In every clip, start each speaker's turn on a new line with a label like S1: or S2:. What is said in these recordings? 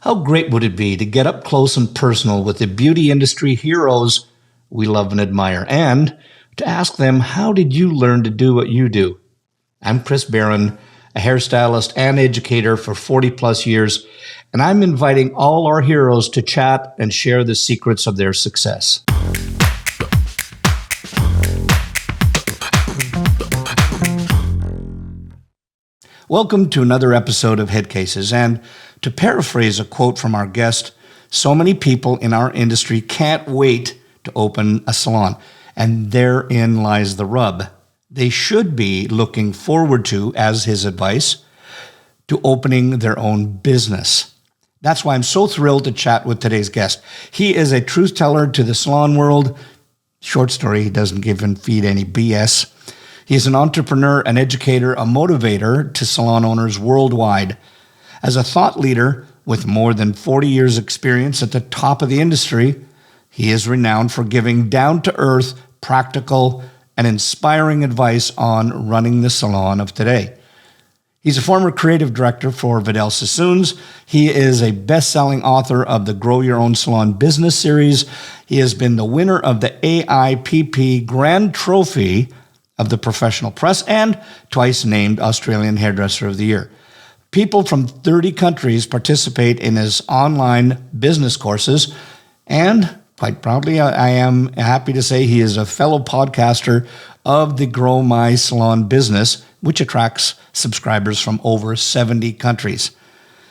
S1: How great would it be to get up close and personal with the beauty industry heroes we love and admire, and to ask them, how did you learn to do what you do? I'm Chris Baran, a hairstylist and educator for 40 plus years, and I'm inviting all our heroes to chat and share the secrets of their success. Welcome to another episode of Headcases, and to paraphrase a quote from our guest, so many people in our industry can't wait to open a salon, and therein lies the rub. They should be looking forward to, as his advice, to opening their own business. That's why I'm so thrilled to chat with today's guest. He is a truth teller to the salon world. Short story, he doesn't give and feed any BS. He's an entrepreneur, an educator, a motivator to salon owners worldwide. As a thought leader with more than 40 years' experience at the top of the industry, he is renowned for giving down-to-earth, practical, and inspiring advice on running the salon of today. He's a former creative director for Vidal Sassoon. He is a best-selling author of the Grow Your Salon Business series. He has been the winner of the AIPP Grand Trophy of the professional press and twice named Australian Hairdresser of the Year. People from 30 countries participate in his online business courses, and quite proudly, I am happy to say he is a fellow podcaster of the Grow My Salon Business, which attracts subscribers from over 70 countries.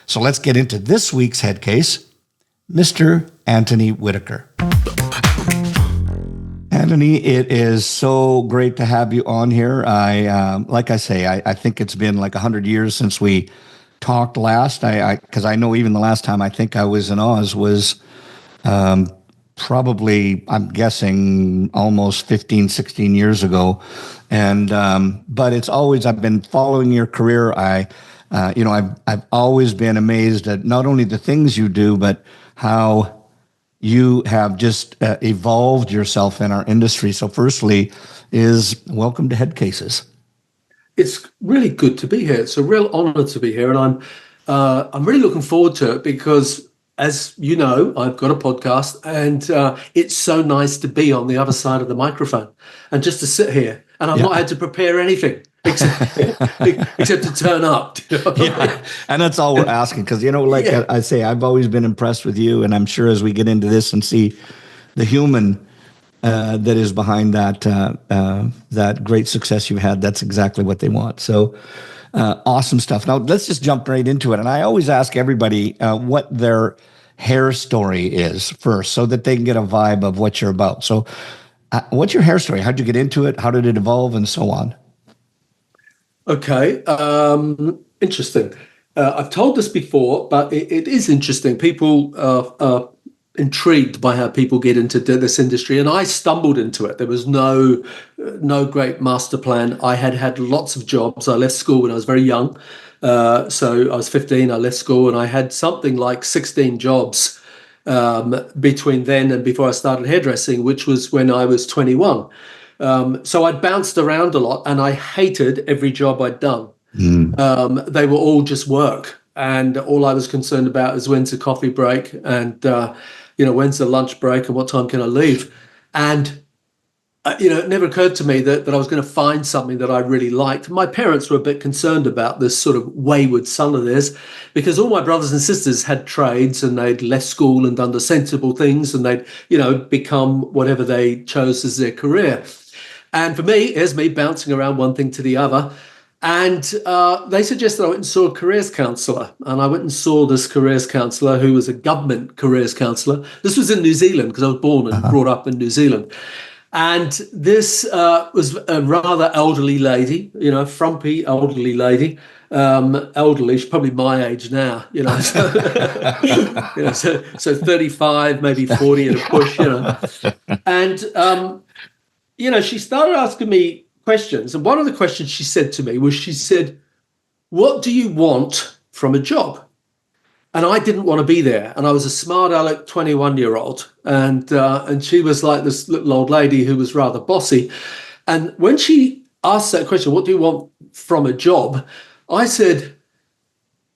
S1: So let's get into this week's Headcase, Mr. Anthony Whitaker. Antony, it is so great to have you on here. I think it's been like 100 years since we talked last. Because I know even the last time I think I was in Oz was probably, I'm guessing, almost 15, 16 years ago. And but it's always, I've been following your career. I've always been amazed at not only the things you do, but how you have just evolved yourself in our industry. So firstly is welcome to Headcases.
S2: It's really good to be here. It's a real honor to be here. And I'm really looking forward to it because, as you know, I've got a podcast, and it's so nice to be on the other side of the microphone and just to sit here. And I've not had to prepare anything except to turn up.
S1: Yeah, and that's all we're asking because, I say, I've always been impressed with you, and I'm sure as we get into this and see the human that is behind that great success you've had, that's exactly what they want. So awesome stuff. Now, let's just jump right into it. And I always ask everybody what their hair story is first so that they can get a vibe of what you're about. So what's your hair story? How'd you get into it? How did it evolve and so on?
S2: Okay. Interesting. I've told this before, but it is interesting. People are intrigued by how people get into this industry, and I stumbled into it. There was no great master plan. I had lots of jobs. I left school when I was very young. So I was 15, I left school, and I had something like 16 jobs between then and before I started hairdressing, which was when I was 21. So I'd bounced around a lot, and I hated every job I'd done. They were all just work, and all I was concerned about is when's the coffee break, and when's the lunch break, and what time can I leave. And it never occurred to me that I was going to find something that I really liked. My parents were a bit concerned about this sort of wayward son of theirs, because all my brothers and sisters had trades, and they'd left school and done the sensible things, and they'd become whatever they chose as their career. And for me, here's me bouncing around one thing to the other. And they suggested I went and saw a careers counsellor. And I went and saw this careers counsellor who was a government careers counsellor. This was in New Zealand because I was born and brought up in New Zealand. And this was a rather elderly lady, frumpy elderly lady. Elderly, she's probably my age now, so 35, maybe 40 at a push, And, she started asking me questions. And one of the questions she said to me was, she said, "What do you want from a job?" And I didn't want to be there. And I was a smart aleck 21-year-old. And she was like this little old lady who was rather bossy. And when she asked that question, "What do you want from a job?" I said,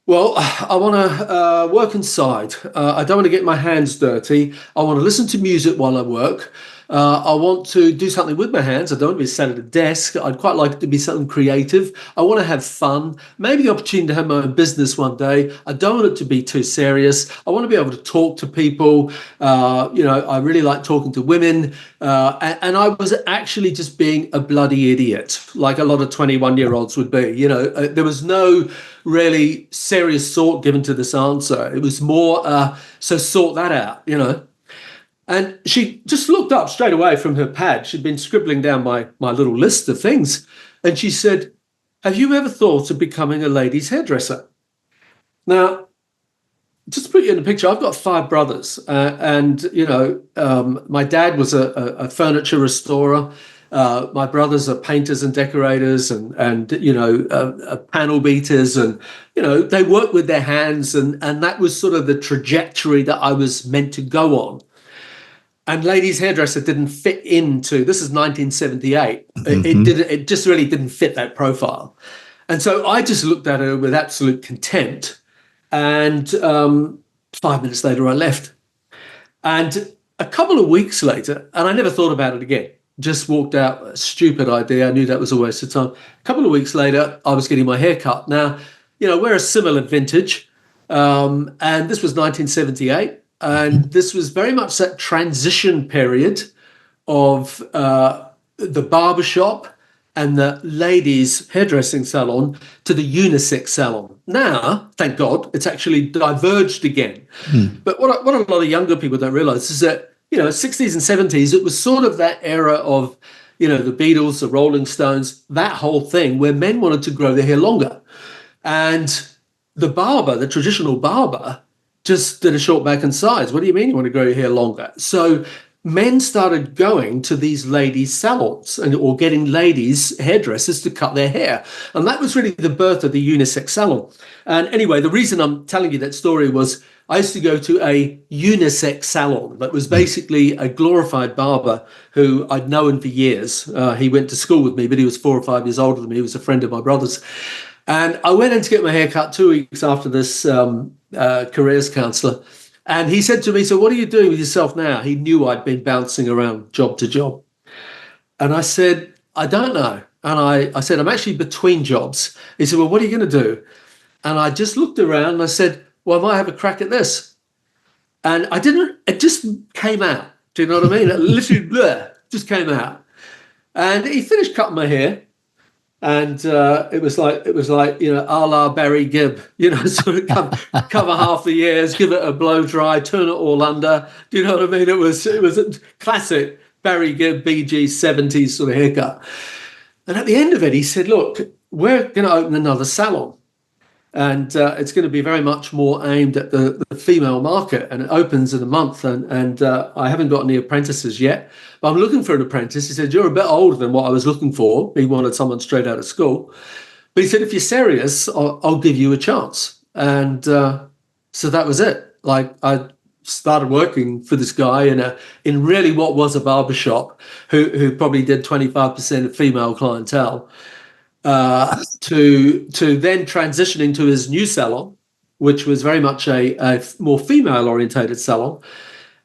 S2: Well, I want to work inside. I don't want to get my hands dirty. I want to listen to music while I work. I want to do something with my hands. I don't want to be sat at a desk. I'd quite like it to be something creative. I want to have fun. Maybe the opportunity to have my own business one day. I don't want it to be too serious. I want to be able to talk to people. I really like talking to women. And I was actually just being a bloody idiot, like a lot of 21-year-olds would be. There was no really serious thought given to this answer. It was more, so sort that out. And she just looked up straight away from her pad. She'd been scribbling down my little list of things. And she said, have you ever thought of becoming a ladies' hairdresser? Now, just to put you in the picture, I've got 5 brothers. My dad was a furniture restorer. My brothers are painters and decorators and panel beaters. And, they work with their hands. And that was sort of the trajectory that I was meant to go on. And ladies' hairdresser didn't fit into, this is 1978. It just really didn't fit that profile. And so I just looked at her with absolute contempt. And 5 minutes later, I left. And a couple of weeks later, and I never thought about it again, just walked out, a stupid idea. I knew that was a waste of time. A couple of weeks later, I was getting my hair cut. Now, we're a similar vintage. And this was 1978. And this was very much that transition period of the barbershop and the ladies' hairdressing salon to the unisex salon. Now, thank God, it's actually diverged again. But what a lot of younger people don't realize is that, 60s and 70s, it was sort of that era of, the Beatles, the Rolling Stones, that whole thing where men wanted to grow their hair longer. And the barber, the traditional barber, just did a short back and sides. What do you mean you want to grow your hair longer? So men started going to these ladies' salons or getting ladies' hairdressers to cut their hair. And that was really the birth of the unisex salon. And anyway, the reason I'm telling you that story was I used to go to a unisex salon that was basically a glorified barber who I'd known for years. He went to school with me, but he was 4 or 5 years older than me. He was a friend of my brother's. And I went in to get my hair cut 2 weeks after this careers counselor. And he said to me, so what are you doing with yourself now? He knew I'd been bouncing around job to job. And I said, I don't know. And I said, I'm actually between jobs. He said, well, what are you going to do? And I just looked around and I said, well, I might have a crack at this. And I didn't, it just came out. Do you know what I mean? It literally just came out. And he finished cutting my hair. And it was like a la Barry Gibb, sort of cover half the ears, give it a blow dry, turn it all under. Do you know what I mean? It was a classic Barry Gibb, BG 70s sort of haircut. And at the end of it, he said, look, we're going to open another salon. And it's going to be very much more aimed at the female market. And it opens in a month. And I haven't got any apprentices yet. But I'm looking for an apprentice. He said, you're a bit older than what I was looking for. He wanted someone straight out of school. But he said, if you're serious, I'll give you a chance. And so that was it. Like I started working for this guy in really what was a barbershop who probably did 25% of female clientele. To then transitioning to his new salon, which was very much a more female-orientated salon.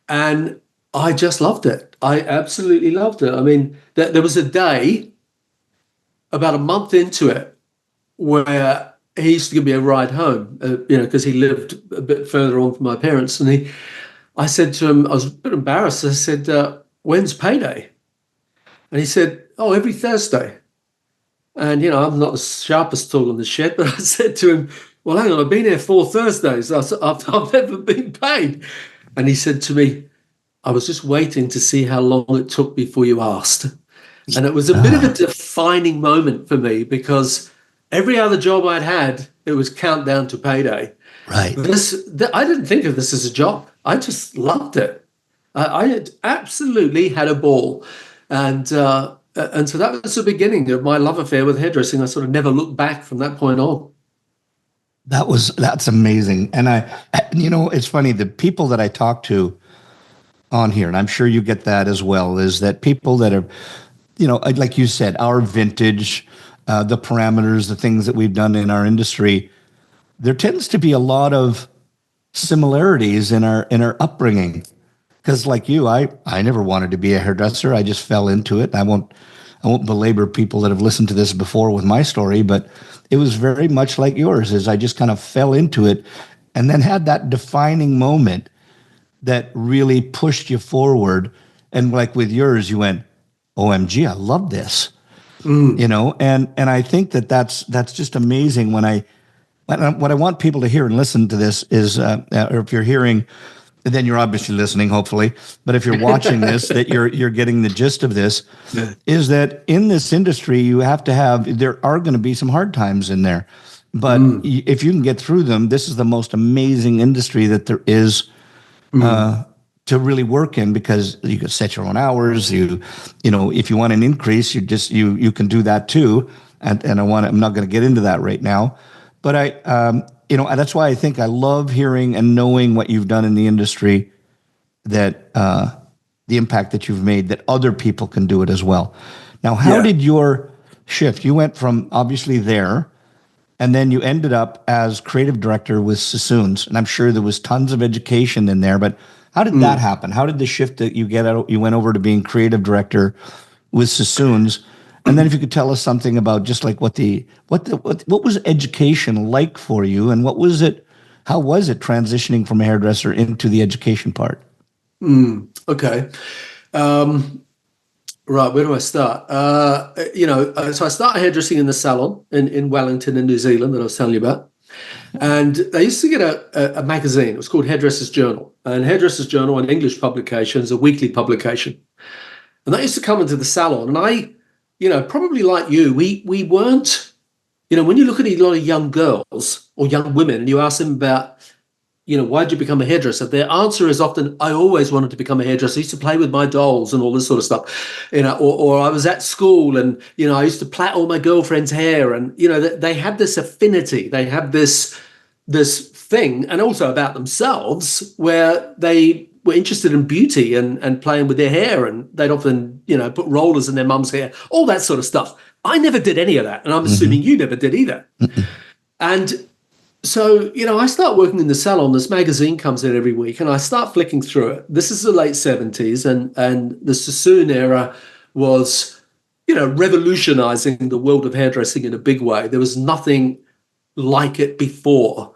S2: And I just loved it. I absolutely loved it. I mean, there was a day about a month into it where he used to give me a ride home, because he lived a bit further on from my parents. And I said to him, I was a bit embarrassed. I said, when's payday? And he said, oh, every Thursday. And, I'm not the sharpest tool in the shed, but I said to him, well, hang on, I've been here 4 Thursdays. I've never been paid. And he said to me, I was just waiting to see how long it took before you asked. And it was a bit of a defining moment for me because every other job I'd had, it was countdown to payday.
S1: Right.
S2: I didn't think of this as a job. I just loved it. I had absolutely had a ball. And so that was the beginning of my love affair with hairdressing. I sort of never looked back from that point on.
S1: That's amazing. And it's funny, the people that I talk to on here, and I'm sure you get that as well, is that people that are, like you said, our vintage, the parameters, the things that we've done in our industry, there tends to be a lot of similarities in our upbringing. Because like you, I never wanted to be a hairdresser. I just fell into it. I won't belabor people that have listened to this before with my story, but it was very much like yours. Is I just kind of fell into it, and then had that defining moment that really pushed you forward. And like with yours, you went, "OMG, I love this." You know, and I think that's just amazing. What I want people to hear and listen to this is, or if you're hearing, then you're obviously listening, hopefully. But if you're watching this, that you're getting the gist of this, is that in this industry, you have to have, there are going to be some hard times in there. But if you can get through them, this is the most amazing industry that there is to really work in, because you can set your own hours. You know, if you want an increase, you can do that too. And I'm not going to get into that right now, but that's why I think I love hearing and knowing what you've done in the industry, that the impact that you've made, that other people can do it as well. Now, how did your shift? You went from obviously there, and then you ended up as creative director with Sassoon's, and I'm sure there was tons of education in there, but how did that happen? How did the shift that you went over to being creative director with Sassoon's? And then if you could tell us something about just like what was education like for you, and how was it transitioning from a hairdresser into the education part?
S2: Okay. Right, where do I start? So I started hairdressing in the salon in Wellington in New Zealand that I was telling you about. And they used to get a magazine. It was called Hairdresser's Journal. And Hairdresser's Journal, an English publication, is a weekly publication. And that used to come into the salon. And I, probably like you, we weren't, when you look at a lot of young girls or young women and you ask them about, why did you become a hairdresser? Their answer is often, I always wanted to become a hairdresser. I used to play with my dolls and all this sort of stuff, or I was at school and, I used to plait all my girlfriend's hair. And, they had this affinity. They had this thing, and also about themselves, where they were interested in beauty and playing with their hair. And they'd often, put rollers in their mum's hair, all that sort of stuff. I never did any of that. And I'm assuming you never did either. And so, I start working in the salon. This magazine comes in every week, and I start flicking through it. This is the late 70s, and the Sassoon era was, revolutionizing the world of hairdressing in a big way. There was nothing like it before.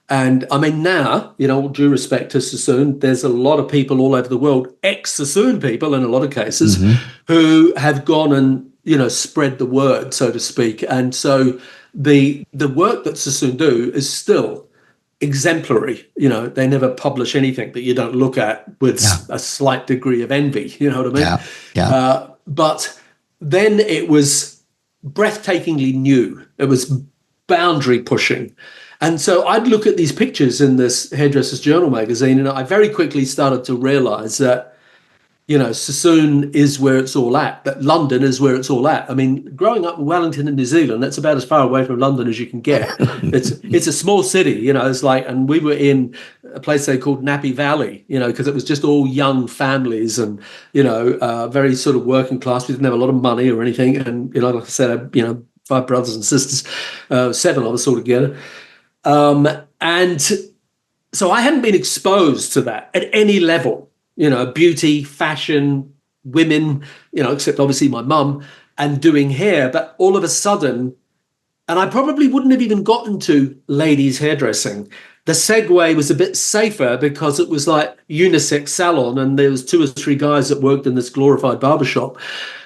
S2: And I mean, now, all due respect to Sassoon, there's a lot of people all over the world, ex-Sassoon people in a lot of cases, who have gone and, spread the word, so to speak. And so the work that Sassoon do is still exemplary. They never publish anything that you don't look at with a slight degree of envy. You know what I mean? Yeah. But then it was breathtakingly new. It was boundary pushing. And so I'd look at these pictures in this Hairdresser's Journal magazine, and I very quickly started to realize that, Sassoon is where it's all at, that London is where it's all at. I mean, growing up in Wellington in New Zealand, that's about as far away from London as you can get. It's a small city, it's like, and we were in a place they called Nappy Valley, because it was just all young families and, very sort of working class. We didn't have a lot of money or anything. And, like I said, 5 brothers and sisters, 7 of us all together. And so I hadn't been exposed to that at any level, beauty, fashion, women, except obviously my mum, and doing hair. But all of a sudden, and I probably wouldn't have even gotten to ladies hairdressing. The segue was a bit safer because it was like unisex salon, and there was 2 or 3 guys that worked in this glorified barbershop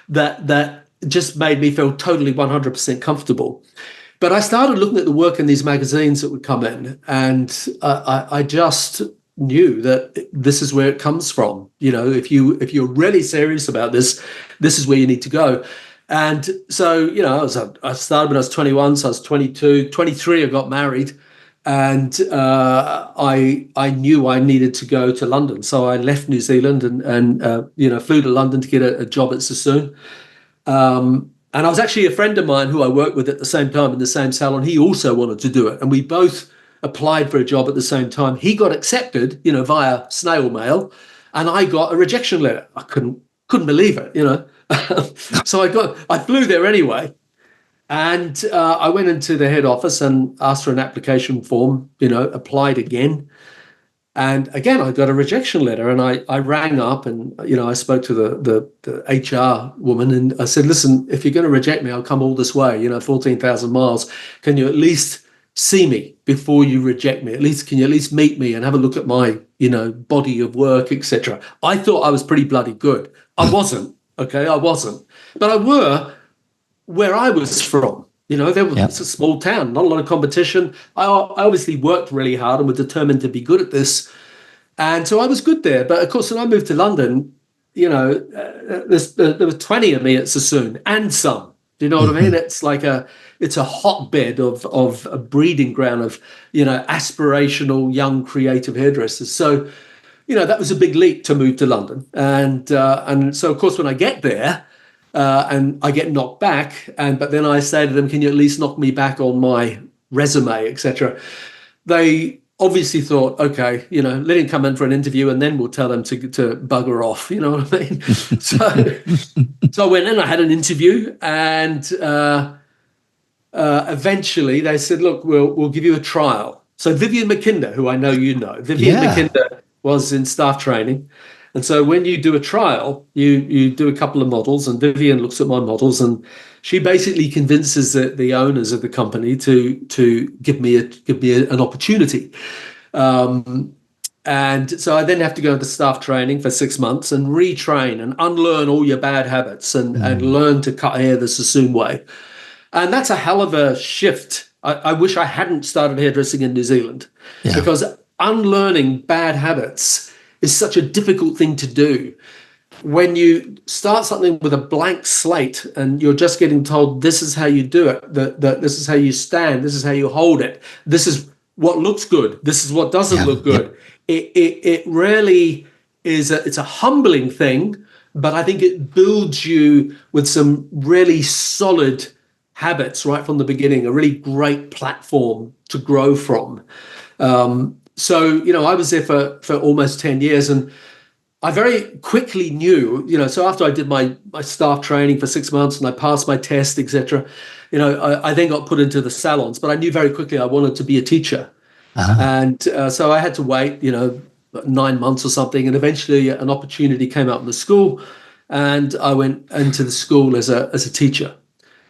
S2: that just made me feel totally 100% comfortable. But I started looking at the work in these magazines that would come in, and I just knew that this is where it comes from. If you're really serious about this, this is where you need to go. And so, I started when I was 21, so I was 22, 23, I got married, and I knew I needed to go to London. So I left New Zealand and flew to London to get a job at Sassoon. And I was actually a friend of mine who I worked with at the same time in the same salon. He also wanted to do it. And we both applied for a job at the same time. He got accepted, via snail mail, and I got a rejection letter. I couldn't believe it, So I flew there anyway. And I went into the head office and asked for an application form, applied again. And again, I got a rejection letter, and I rang up and, I spoke to the HR woman, and I said, listen, if you're going to reject me, I'll come all this way, 14,000 miles. Can you at least see me before you reject me? Can you at least meet me and have a look at my, body of work, etc. I thought I was pretty bloody good. I wasn't, okay? I wasn't. But I were where I was from. It's a small town, not a lot of competition. I obviously worked really hard and was determined to be good at this. And so I was good there. But of course, when I moved to London, there were 20 of me at Sassoon and some. Do you know what I mean? It's like it's a hotbed of a breeding ground of, aspirational young creative hairdressers. So, that was a big leap to move to London. And so, of course, when I get there, and I get knocked back, but then I say to them, can you at least knock me back on my resume, etc. They obviously thought, okay, let him come in for an interview and then we'll tell him to bugger off, you know what I mean? So I went in, I had an interview, and eventually they said, look, we'll give you a trial. So Vivian McKinder, who I know Vivian McKinder was in staff training. And so when you do a trial, you do a couple of models, and Vivian looks at my models, and she basically convinces the owners of the company to give me an opportunity. And so I then have to go into staff training for 6 months and retrain and unlearn all your bad habits and learn to cut hair the Sassoon way. And that's a hell of a shift. I wish I hadn't started hairdressing in New Zealand, because unlearning bad habits is such a difficult thing to do. When you start something with a blank slate and you're just getting told, this is how you do it, this is how you stand, this is how you hold it, this is what looks good, this is what doesn't look good. It really is it's a humbling thing, but I think it builds you with some really solid habits right from the beginning, a really great platform to grow from. So, I was there for almost 10 years, and I very quickly knew, so after I did my staff training for 6 months and I passed my test, etc., I then got put into the salons, but I knew very quickly I wanted to be a teacher. And so I had to wait, 9 months or something, and eventually an opportunity came up in the school, and I went into the school as a teacher.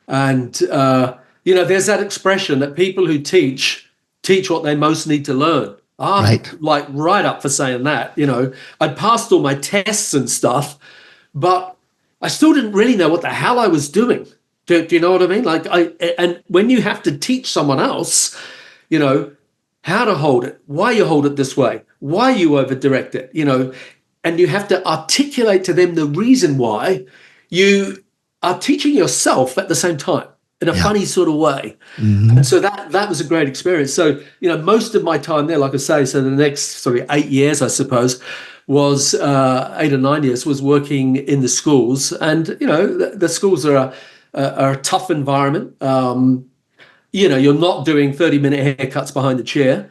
S2: And, there's that expression that people who teach what they most need to learn. I'm like right up for saying that. I'd passed all my tests and stuff, but I still didn't really know what the hell I was doing. Do you know what I mean? And when you have to teach someone else, how to hold it, why you hold it this way, why you over direct it, and you have to articulate to them the reason why, you are teaching yourself at the same time, in a funny sort of way. And so that was a great experience. So, most of my time there, like I say, so the next sort of 8 years, I suppose, was 8 or 9 years, was working in the schools. And, the schools are a tough environment. You're not doing 30-minute haircuts behind the chair,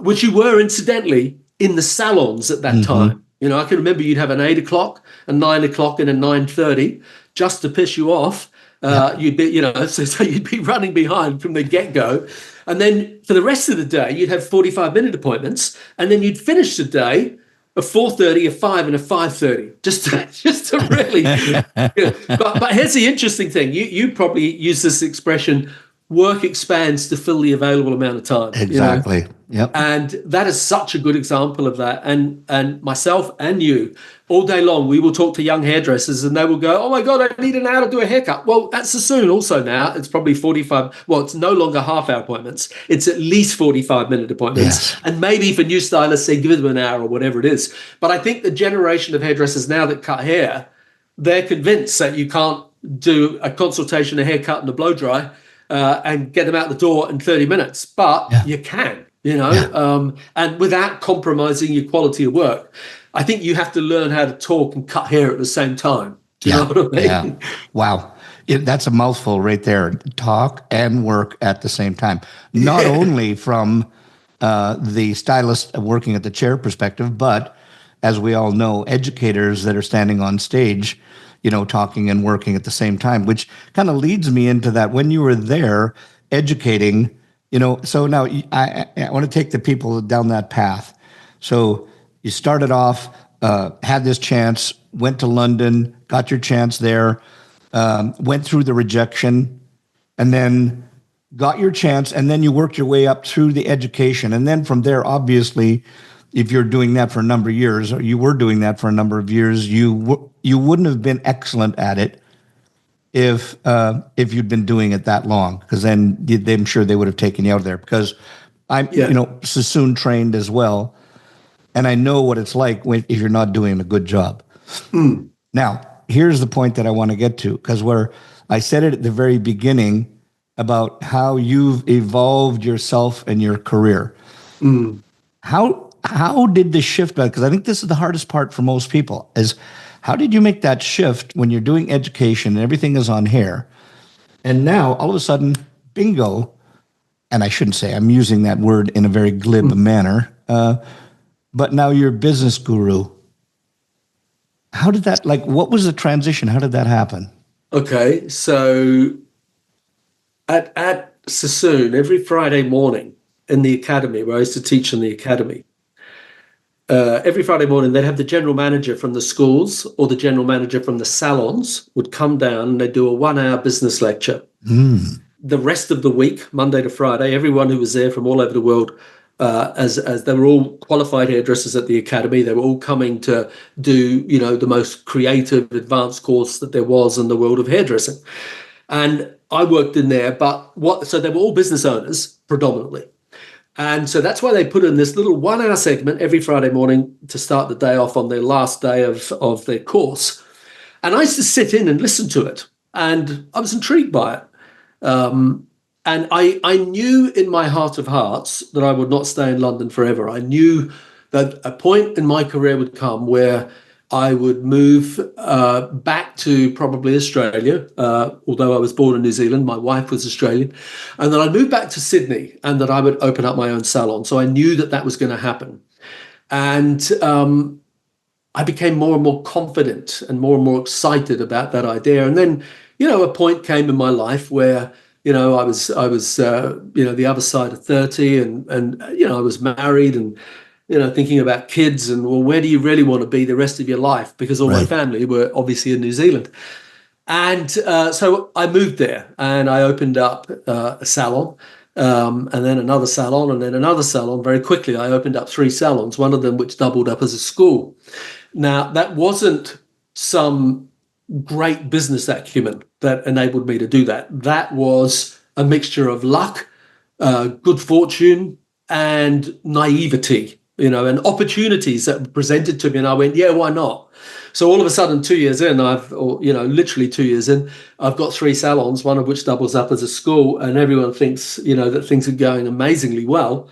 S2: which you were, incidentally, in the salons at that time. I can remember you'd have an 8 o'clock, a 9 o'clock, and a 9:30 just to piss you off. You'd be, so you'd be running behind from the get-go. And then for the rest of the day, you'd have 45-minute appointments. And then you'd finish the day at 4:30, a 5, and a 5:30, just to really. But here's the interesting thing. You probably use this expression, work expands to fill the available amount of time.
S1: Exactly. Yep.
S2: And that is such a good example of that. And myself and you, all day long, we will talk to young hairdressers and they will go, oh my God, I need an hour to do a haircut. Well, at Sassoon also now, it's probably 45. Well, it's no longer half-hour appointments. It's at least 45-minute appointments. Yes. And maybe for new stylists, they give them an hour or whatever it is. But I think the generation of hairdressers now that cut hair, they're convinced that you can't do a consultation, a haircut, and a blow dry and get them out the door in 30 minutes. But you can. And without compromising your quality of work. I think you have to learn how to talk and cut hair at the same time. Do you know what I mean?
S1: Yeah. Wow. That's a mouthful right there. Talk and work at the same time. Not only from the stylist working at the chair perspective, but as we all know, educators that are standing on stage, talking and working at the same time, which kind of leads me into that when you were there educating, so now I want to take the people down that path. So you started off, had this chance, went to London, got your chance there, went through the rejection, and then got your chance, and then you worked your way up through the education. And then from there, obviously, if you're doing that for a number of years, or you were doing that for a number of years, you wouldn't have been excellent at it if you'd been doing it that long, because then I'm sure they would have taken you out of there. Because I'm, Sassoon trained as well, and I know what it's like if you're not doing a good job. Now, here's the point that I want to get to, because where I said it at the very beginning about how you've evolved yourself and your career. How did the shift, because I think this is the hardest part for most people, is how did you make that shift when you're doing education and everything is on hair, and now all of a sudden, bingo, and I shouldn't say, I'm using that word in a very glib manner, but now you're a business guru. How did that, what was the transition? How did that happen?
S2: Okay, so at Sassoon, every Friday morning in the academy, where I used to teach in the academy, every Friday morning they'd have the general manager from the schools or the general manager from the salons would come down and they'd do a 1-hour business lecture. The rest of the week, Monday to Friday, everyone who was there from all over the world, as they were all qualified hairdressers at the academy, they were all coming to do, the most creative, advanced course that there was in the world of hairdressing. And I worked in there, so they were all business owners predominantly. And so that's why they put in this little 1-hour segment every Friday morning to start the day off on their last day of their course. And I used to sit in and listen to it, and I was intrigued by it. And I knew in my heart of hearts that I would not stay in London forever. I knew that a point in my career would come where I would move back to probably Australia, although I was born in New Zealand. My wife was Australian. And then I'd move back to Sydney and that I would open up my own salon. So I knew that that was going to happen. And I became more and more confident and more excited about that idea. And then, a point came in my life where, I was the other side of 30 and I was married and, thinking about kids and, well, where do you really want to be the rest of your life? Because all my family were obviously in New Zealand. And so I moved there and I opened up a salon and then another salon and then another salon. Very quickly, I opened up 3 salons, one of them which doubled up as a school. Now, that wasn't some great business acumen that enabled me to do that. That was a mixture of luck, good fortune, and naivety, and opportunities that were presented to me. And I went, yeah, why not? So all of a sudden, 2 years in, literally 2 years in, I've got 3 salons, one of which doubles up as a school, and everyone thinks, that things are going amazingly well.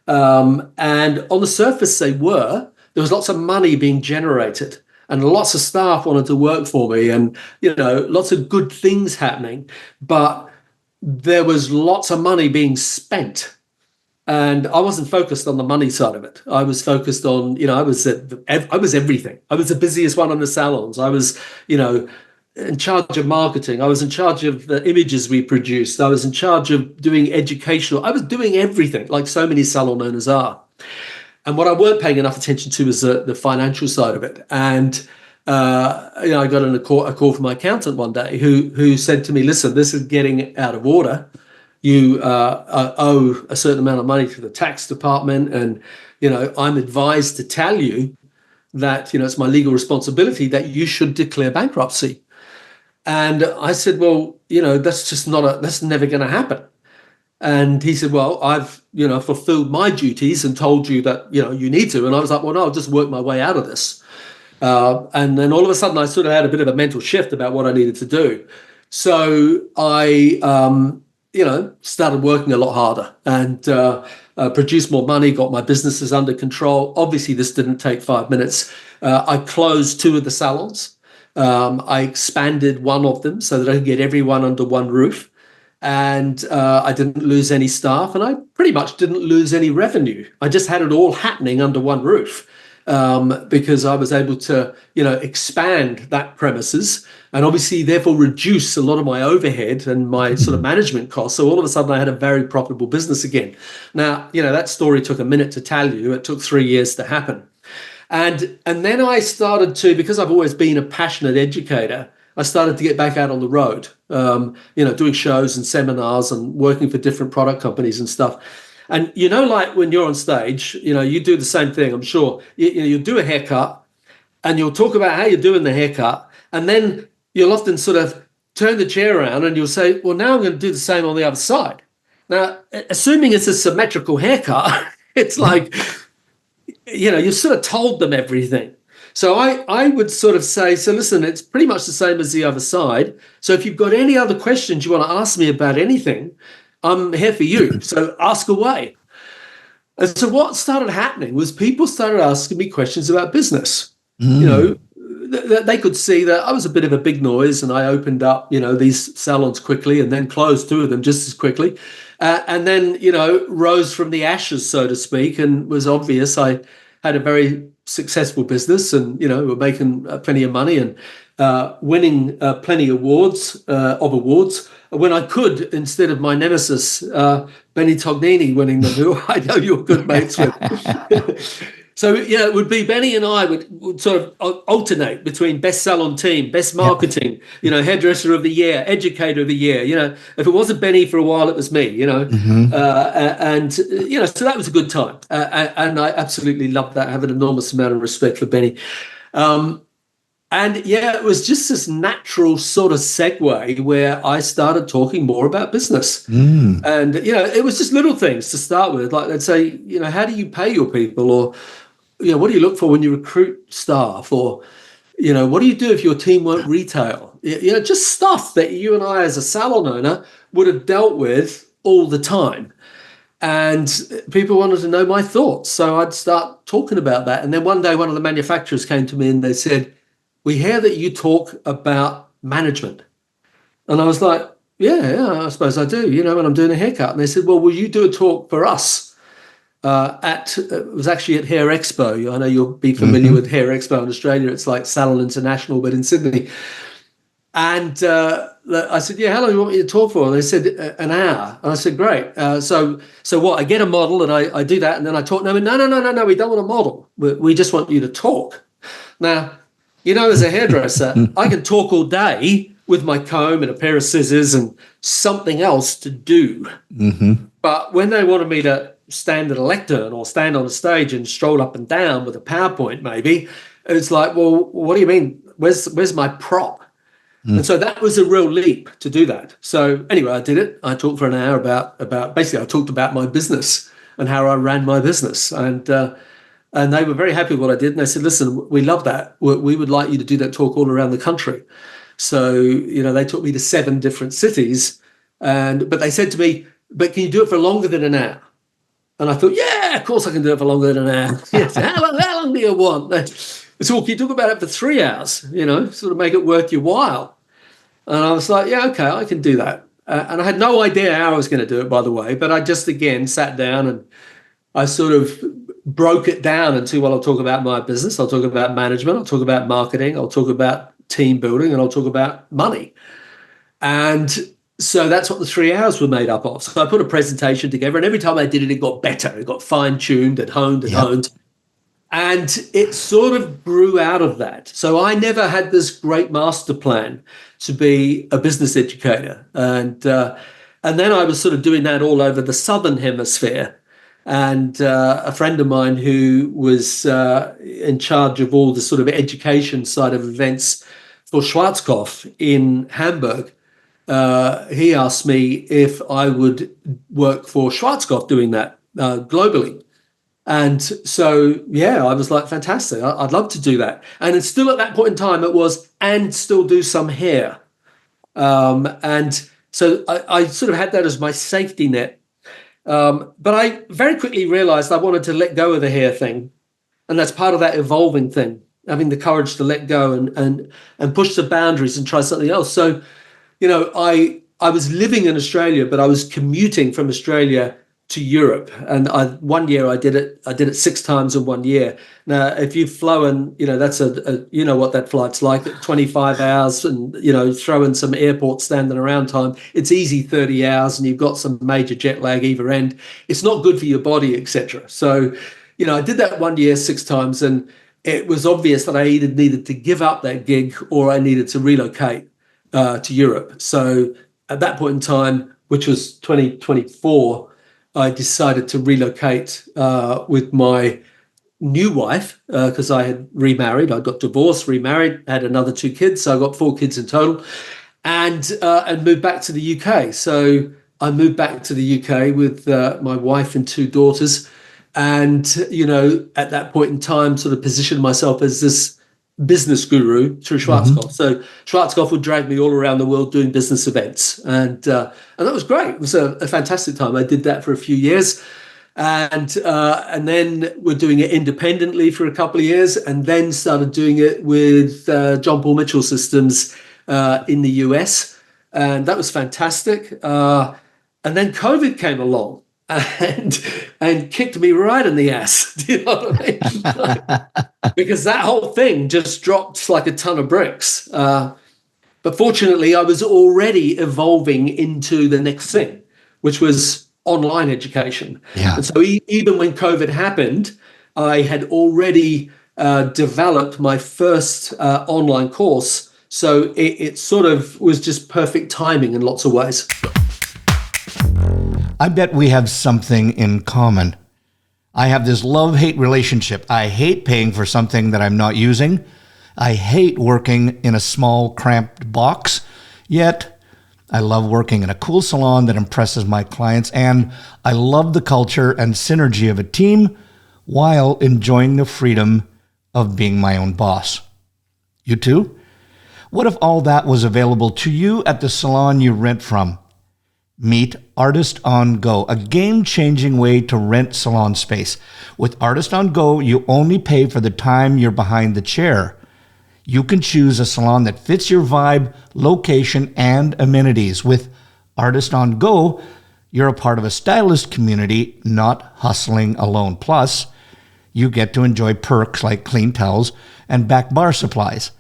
S2: And on the surface, they were. There was lots of money being generated, and lots of staff wanted to work for me, and lots of good things happening. But there was lots of money being spent. And I wasn't focused on the money side of it. I was focused on, I was everything. I was the busiest one in the salons. I was, in charge of marketing. I was in charge of the images we produced. I was in charge of doing educational. I was doing everything, like so many salon owners are. And what I weren't paying enough attention to was the financial side of it. And I got a call from my accountant one day who said to me, "Listen, this is getting out of order. You owe a certain amount of money to the tax department, and I'm advised to tell you that it's my legal responsibility that you should declare bankruptcy." And I said, "Well, that's never going to happen." And he said, "Well, I've fulfilled my duties and told you that you need to." And I was like, "Well, no, I'll just work my way out of this." And then all of a sudden, I sort of had a bit of a mental shift about what I needed to do. So I started working a lot harder and produced more money, got my businesses under control. Obviously, this didn't take 5 minutes. I closed 2 of the salons. I expanded one of them so that I could get everyone under one roof. And I didn't lose any staff, and I pretty much didn't lose any revenue. I just had it all happening under one roof. because I was able to, expand that premises and obviously therefore reduce a lot of my overhead and my sort of management costs. So all of a sudden I had a very profitable business again. Now, that story took a minute to tell you. It took 3 years to happen. And then I started to, because I've always been a passionate educator, I started to get back out on the road, doing shows and seminars and working for different product companies and stuff. And, like when you're on stage, you do the same thing, I'm sure. You'll do a haircut and you'll talk about how you're doing the haircut. And then you'll often sort of turn the chair around and you'll say, well, now I'm going to do the same on the other side. Now, assuming it's a symmetrical haircut, it's like, you've sort of told them everything. So I would sort of say, so listen, it's pretty much the same as the other side. So if you've got any other questions you want to ask me about anything, I'm here for you. So ask away. And so what started happening was people started asking me questions about business. They could see that I was a bit of a big noise and I opened up, these salons quickly and then closed 2 of them just as quickly. And then, rose from the ashes, so to speak, and was obvious I had a very successful business and, were making plenty of money and winning plenty of awards when I could, instead of my nemesis, Benny Tognini, winning them, who I know you're good mates with. So, it would be Benny and I would sort of alternate between best salon team, best marketing, hairdresser of the year, educator of the year. If it wasn't Benny for a while, it was me, so that was a good time. And I absolutely loved that. I have an enormous amount of respect for Benny. It was just this natural sort of segue where I started talking more about business. And, it was just little things to start with. Like, they'd say, how do you pay your people? Or, what do you look for when you recruit staff? Or, what do you do if your team won't retail? Just stuff that you and I as a salon owner would have dealt with all the time. And people wanted to know my thoughts. So I'd start talking about that. And then one day, one of the manufacturers came to me and they said, we hear that you talk about management. And I was like, yeah, I suppose I do, when I'm doing a haircut. And they said, well, will you do a talk for us? It was actually at Hair Expo. I know you'll be familiar with Hair Expo in Australia. It's like Salon International, but in Sydney. And I said, yeah, how long do you want me to talk for? And they said, an hour. And I said, great. So what? I get a model and I do that and then I talk. No, we don't want a model. We just want you to talk. Now, as a hairdresser, I can talk all day with my comb and a pair of scissors and something else to do. But when they wanted me to stand at a lectern or stand on a stage and stroll up and down with a PowerPoint, maybe, it's like, well, what do you mean? Where's my prop? And so that was a real leap to do that. So anyway, I did it. I talked for an hour about basically I talked about my business and how I ran my business. And they were very happy with what I did. And they said, listen, we love that. We would like you to do that talk all around the country. So, they took me to 7 different cities. But they said to me, but can you do it for longer than an hour? And I thought, yeah, of course I can do it for longer than an hour. Yes, how long do you want? So can you talk about it for 3 hours, sort of make it worth your while? And I was like, yeah, okay, I can do that. And I had no idea how I was going to do it, by the way. But I just, again, sat down and I sort of broke it down into, well, I'll talk about my business. I'll talk about management. I'll talk about marketing. I'll talk about team building. And I'll talk about money. And so that's what the 3 hours were made up of. So I put a presentation together. And every time I did it, it got better. It got fine-tuned and honed and honed. And it sort of grew out of that. So I never had this great master plan to be a business educator. And then I was sort of doing that all over the Southern Hemisphere. And a friend of mine who was in charge of all the sort of education side of events for Schwarzkopf in Hamburg, he asked me if I would work for Schwarzkopf doing that globally. And so, yeah, I was like, fantastic. I'd love to do that. And it's still at that point in time, it was, and still do some hair. And so I sort of had that as my safety net. But I very quickly realized I wanted to let go of the hair thing. And that's part of that evolving thing, having the courage to let go and push the boundaries and try something else. So, I was living in Australia, but I was commuting from Australia to Europe, and one year I did it 6 times in 1 year. Now, if you've flown, that's you know what that flight's like, 25 hours, and throw in some airport standing around time, it's easy 30 hours, and you've got some major jet lag either end. It's not good for your body, etc. So, I did that 1 year 6 times, and it was obvious that I either needed to give up that gig or I needed to relocate to Europe. So at that point in time, which was 2024, I decided to relocate with my new wife because I had remarried. I got divorced, remarried, had another 2 kids. So I got 4 kids in total, and moved back to the UK. So I moved back to the UK with my wife and 2 daughters. And, at that point in time, sort of positioned myself as this business guru through Schwarzkopf. So Schwarzkopf would drag me all around the world doing business events. And that was great. It was a fantastic time. I did that for a few years. And then we're doing it independently for a couple of years, and then started doing it with John Paul Mitchell Systems in the US. And that was fantastic. And then COVID came along and kicked me right in the ass. Do you know what I mean? Because that whole thing just dropped like a ton of bricks. But fortunately, I was already evolving into the next thing, which was online education.
S1: Yeah.
S2: And so even when COVID happened, I had already developed my first online course. So it sort of was just perfect timing in lots of ways.
S1: I bet we have something in common. I have this love-hate relationship. I hate paying for something that I'm not using. I hate working in a small, cramped box. Yet, I love working in a cool salon that impresses my clients, and I love the culture and synergy of a team while enjoying the freedom of being my own boss. You too? What if all that was available to you at the salon you rent from? Meet Artist on Go, a game-changing way to rent salon space. With Artist on Go, you only pay for the time you're behind the chair. You can choose a salon that fits your vibe, location, and amenities. With Artist on Go, you're a part of a stylist community, not hustling alone. Plus, you get to enjoy perks like clean towels and back bar supplies.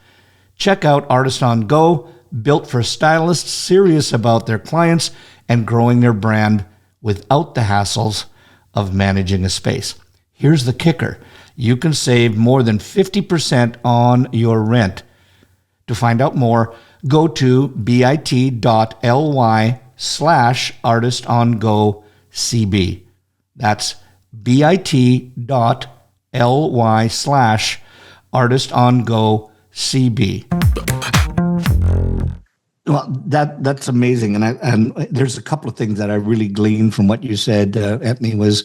S1: Check out Artist on Go, built for stylists serious about their clients and growing their brand without the hassles of managing a space. Here's the kicker. You can save more than 50% on your rent. To find out more, go to bit.ly/artistongocb. That's bit.ly/artistongocb. Well, that's amazing, and there's a couple of things that I really gleaned from what you said, Anthony. Was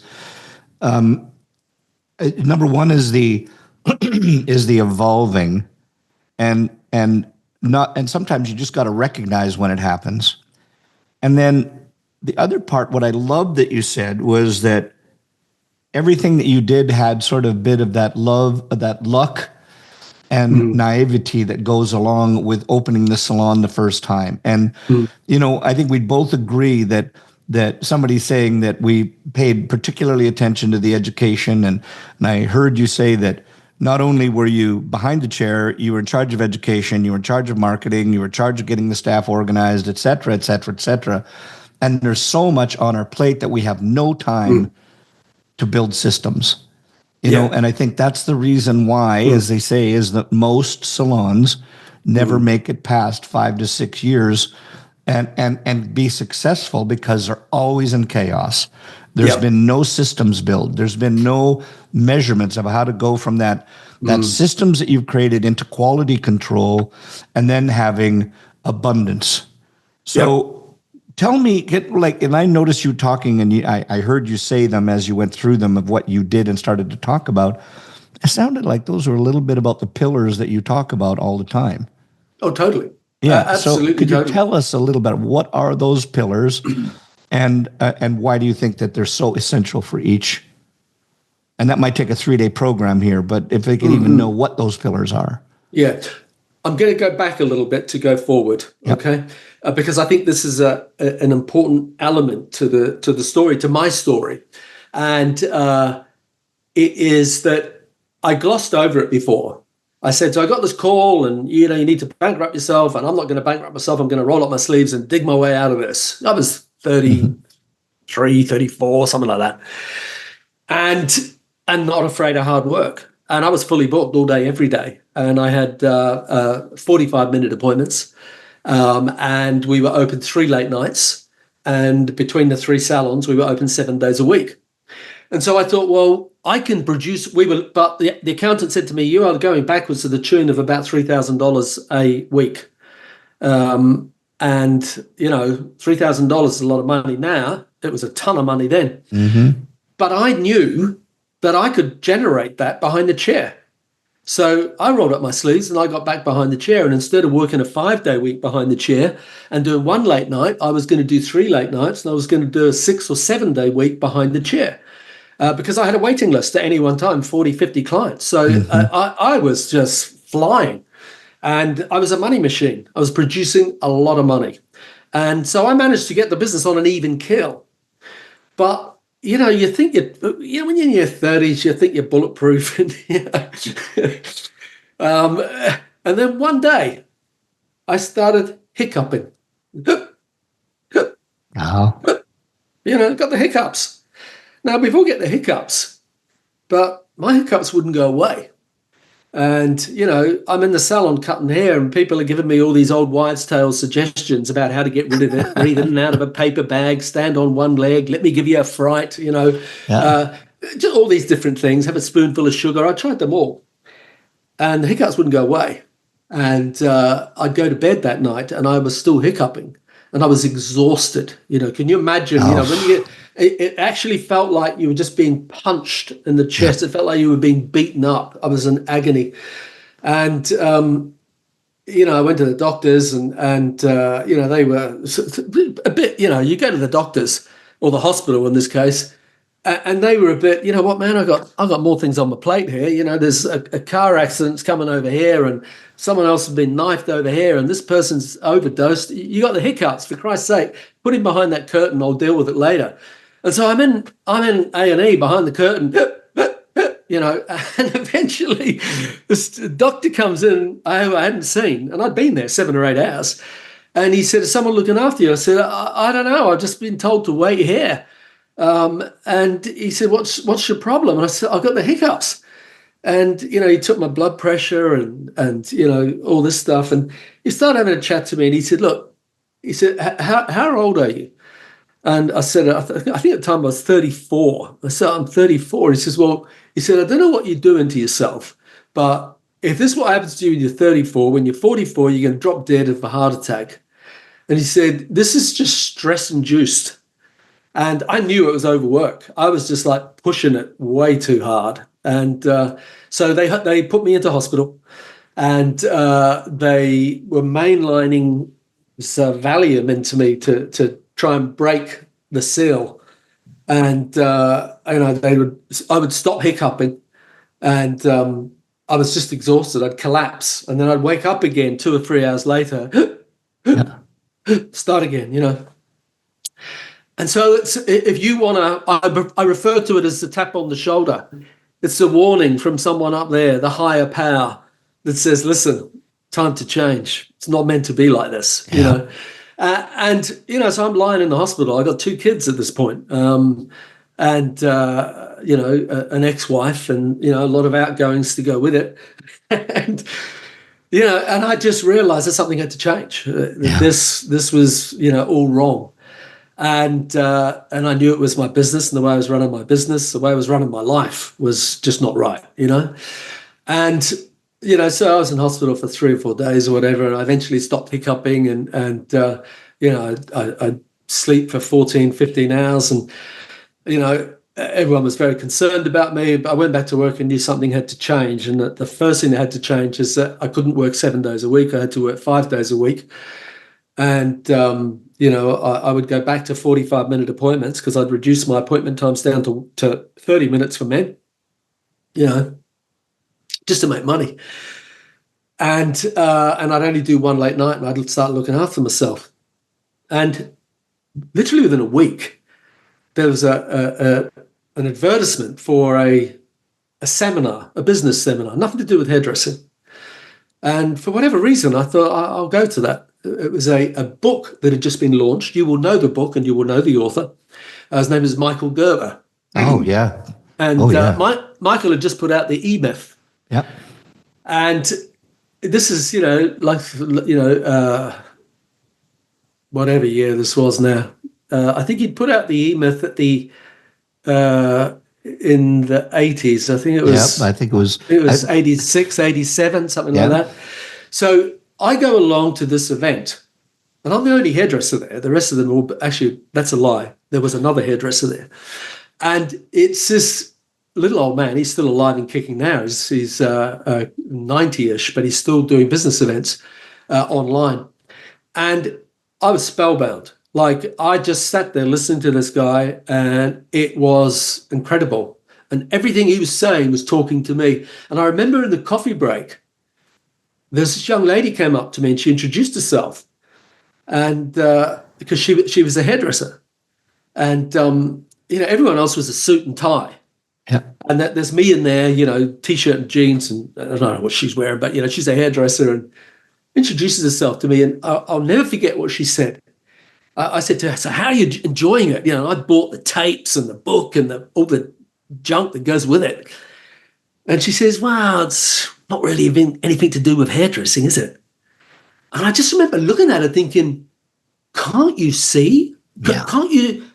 S1: number one is the is the evolving, and sometimes you just got to recognize when it happens, and then the other part. What I loved that you said was that everything that you did had sort of a bit of that love, that luck, and naivety that goes along with opening the salon the first time. And, I think we'd both agree that somebody saying that we paid particularly attention to the education. And I heard you say that not only were you behind the chair, you were in charge of education, you were in charge of marketing, you were in charge of getting the staff organized, et cetera, et cetera, et cetera. And there's so much on our plate that we have no time to build systems. You know, and I think that's the reason why, as they say, is that most salons never make it past 5 to 6 years and be successful because they're always in chaos. There's been no systems built. There's been no measurements of how to go from that systems that you've created into quality control and then having abundance. So tell me, and I noticed you talking, and I heard you say them as you went through them of what you did and started to talk about. It sounded like those were a little bit about the pillars that you talk about all the time.
S2: Oh, totally.
S1: Yeah,
S2: absolutely.
S1: So could you tell us a little bit, what are those pillars, and why do you think that they're so essential for each? And that might take a 3-day program here, but if they could even know what those pillars are.
S2: Yeah. I'm going to go back a little bit to go forward,
S1: Yep.
S2: okay? Because I think this is an important element to the story, to my story, and it is that I glossed over it before. I said, so I got this call, and you need to bankrupt yourself, and I'm not going to bankrupt myself. I'm going to roll up my sleeves and dig my way out of this. I was 33, 34, something like that, and not afraid of hard work. And I was fully booked all day, every day. And I had 45-minute appointments. And we were open 3 late nights. And between the 3 salons, we were open 7 days a week. And so I thought, well, I can produce. But the accountant said to me, you are going backwards to the tune of about $3,000 a week. And, $3,000 is a lot of money now. It was a ton of money then.
S1: Mm-hmm.
S2: But I knew that I could generate that behind the chair. So I rolled up my sleeves and I got back behind the chair. And instead of working a 5-day week behind the chair and doing 1 late night, I was going to do 3 late nights, and I was going to do a 6 or 7-day week behind the chair. Because I had a waiting list at any one time, 40, 50 clients. So I was just flying, and I was a money machine. I was producing a lot of money. And so I managed to get the business on an even keel. But, you think when you're in your 30s, you think you're bulletproof. And then one day I started hiccuping.
S1: Oh.
S2: Got the hiccups. Now, we've all get the hiccups, but my hiccups wouldn't go away. And, I'm in the salon cutting hair, and people are giving me all these old wives' tale suggestions about how to get rid of it. Breathe in and out of a paper bag, stand on one leg, let me give you a fright, just all these different things, have a spoonful of sugar. I tried them all. And the hiccups wouldn't go away. And I'd go to bed that night, and I was still hiccuping, and I was exhausted. Can you imagine, when it actually felt like you were just being punched in the chest. It felt like you were being beaten up. I was in agony. And, I went to the doctors and they were a bit, you go to the doctors or the hospital in this case, and they were a bit, you know what, man, I've got more things on my plate here. There's a car accident's coming over here, and someone else has been knifed over here, and this person's overdosed. You got the hiccups, for Christ's sake. Put him behind that curtain. I'll deal with it later. And so I'm in A&E behind the curtain, and eventually this doctor comes in I hadn't seen, and I'd been there 7 or 8 hours. And he said, is someone looking after you? I said, I don't know. I've just been told to wait here. And he said, what's your problem? And I said, I've got the hiccups. And, he took my blood pressure and all this stuff. And he started having a chat to me, and he said, look, how old are you? And I said, I think at the time I was 34. I said, I'm 34. He says, I don't know what you're doing to yourself, but if this is what happens to you when you're 34, when you're 44, you're going to drop dead of a heart attack. And he said, this is just stress induced. And I knew it was overwork. I was just like pushing it way too hard. And so they put me into hospital, and they were mainlining Valium into me to try and break the seal. And I would stop hiccuping, and I was just exhausted. I'd collapse, and then I'd wake up again 2 or 3 hours later, start again, And so if you want to, I refer to it as the tap on the shoulder. It's a warning from someone up there, the higher power, that says, listen, time to change. It's not meant to be like this, so I'm lying in the hospital. I got 2 kids at this point, and an ex-wife, and a lot of outgoings to go with it, and I just realised that something had to change. This was all wrong, and I knew it was my business, and the way I was running my business, the way I was running my life was just not right, and. So I was in hospital for 3 or 4 days or whatever, and I eventually stopped hiccuping, and I'd sleep for 14, 15 hours, and, everyone was very concerned about me, but I went back to work and knew something had to change. And the first thing that had to change is that I couldn't work 7 days a week. I had to work 5 days a week. And, I would go back to 45-minute appointments, because I'd reduce my appointment times down to 30 minutes for men, just to make money. and I'd only do one late night, and I'd start looking after myself. And literally within a week, there was an advertisement for a seminar, a business seminar, nothing to do with hairdressing. And for whatever reason, I thought I'll go to that. It was a book that had just been launched. You will know the book and you will know the author. His name is Michael Gerber.
S1: Oh, yeah.
S2: And Michael had just put out the E-Myth.
S1: Yeah.
S2: And this is, whatever year this was now. I think he'd put out the E-Myth at in the 80s. I think it was.
S1: Yeah, I think it was
S2: 86, 87, something like that. So I go along to this event, and I'm the only hairdresser there. The rest of them all, actually, that's a lie. There was another hairdresser there. And it's this little old man. He's still alive and kicking now. He's 90-ish, but he's still doing business events online. And I was spellbound. Like, I just sat there listening to this guy, and it was incredible. And everything he was saying was talking to me. And I remember in the coffee break, there's this young lady came up to me, and she introduced herself. And because she was a hairdresser. And, everyone else was a suit and tie.
S1: Yeah.
S2: And there's me in there, T-shirt and jeans, and I don't know what she's wearing, but, she's a hairdresser, and introduces herself to me. And I'll never forget what she said. I said to her, "So how are you enjoying it?" I bought the tapes and the book and all the junk that goes with it. And she says, "Well, it's not really anything to do with hairdressing, is it?" And I just remember looking at her thinking, can't you see?
S1: Yeah.
S2: Can't you,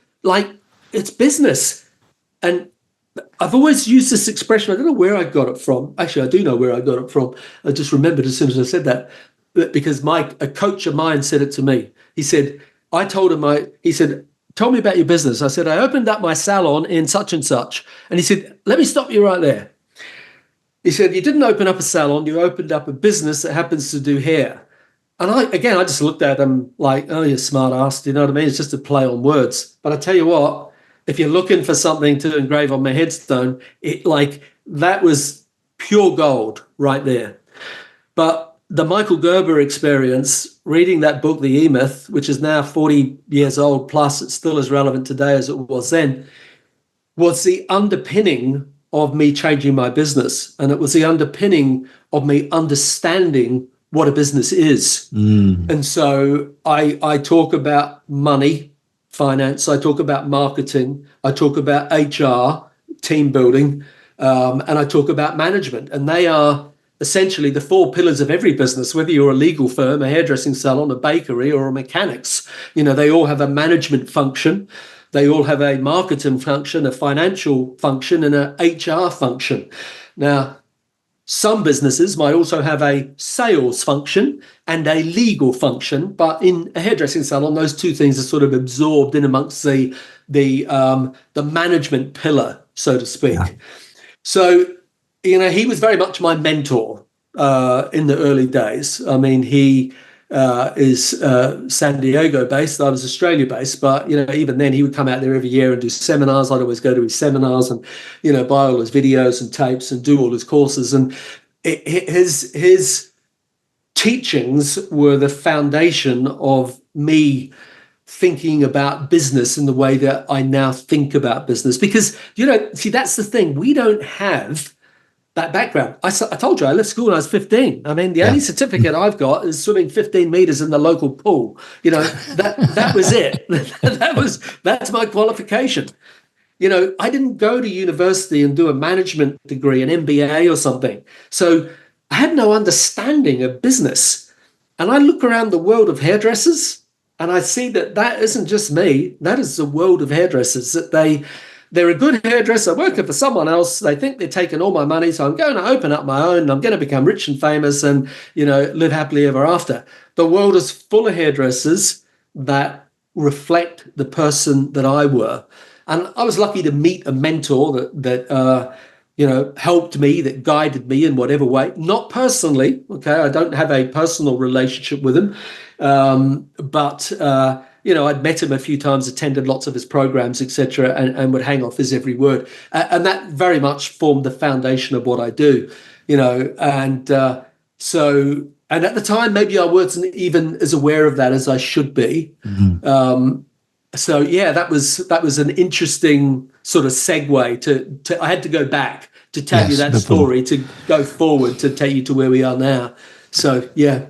S2: it's business. And I've always used this expression. I don't know where I got it from. Actually, I do know where I got it from. I just remembered as soon as I said that, because a coach of mine said it to me. He said, "Tell me about your business." I said, "I opened up my salon in such and such." And he said, "Let me stop you right there." He said, "You didn't open up a salon, you opened up a business that happens to do hair." And I just looked at him like, "Oh, you smart ass." Do you know what I mean? It's just a play on words. But I tell you what, if you're looking for something to engrave on my headstone, that was pure gold right there. But the Michael Gerber experience, reading that book, The E-Myth, which is now 40 years old plus, it's still as relevant today as it was then, was the underpinning of me changing my business. And it was the underpinning of me understanding what a business is. And so I talk about money, finance, I talk about marketing, I talk about HR, team building, and I talk about management. And they are essentially the four pillars of every business, whether you're a legal firm, a hairdressing salon, a bakery, or a mechanics. They all have a management function. They all have a marketing function, a financial function, and an HR function. Now, some businesses might also have a sales function and a legal function, but in a hairdressing salon, those two things are sort of absorbed in amongst the management pillar, so to speak. Yeah. So, he was very much my mentor in the early days. I mean, he is San Diego based. I was Australia based, but even then he would come out there every year and do seminars. I'd always go to his seminars and buy all his videos and tapes and do all his courses. And his teachings were the foundation of me thinking about business in the way that I now think about business. Because see, that's the thing. We don't have that background. I told you I left school when I was 15. I mean, the only certificate I've got is swimming 15 meters in the local pool. That was it. That's my qualification. I didn't go to university and do a management degree, an MBA or something. So I had no understanding of business. And I look around the world of hairdressers and I see that isn't just me. That is the world of hairdressers, that they're a good hairdresser working for someone else. They think they're taking all my money, so I'm going to open up my own. I'm going to become rich and famous and, live happily ever after. The world is full of hairdressers that reflect the person that I were. And I was lucky to meet a mentor that helped me, that guided me in whatever way. Not personally, okay? I don't have a personal relationship with him, but I'd met him a few times, attended lots of his programs, etc., and would hang off his every word. And that very much formed the foundation of what I do, So, and at the time, maybe I wasn't even as aware of that as I should be. So yeah, that was an interesting sort of segue to I had to go back to tell you
S1: Yes,
S2: that
S1: before.
S2: story to go forward to take you to where we are now. So yeah.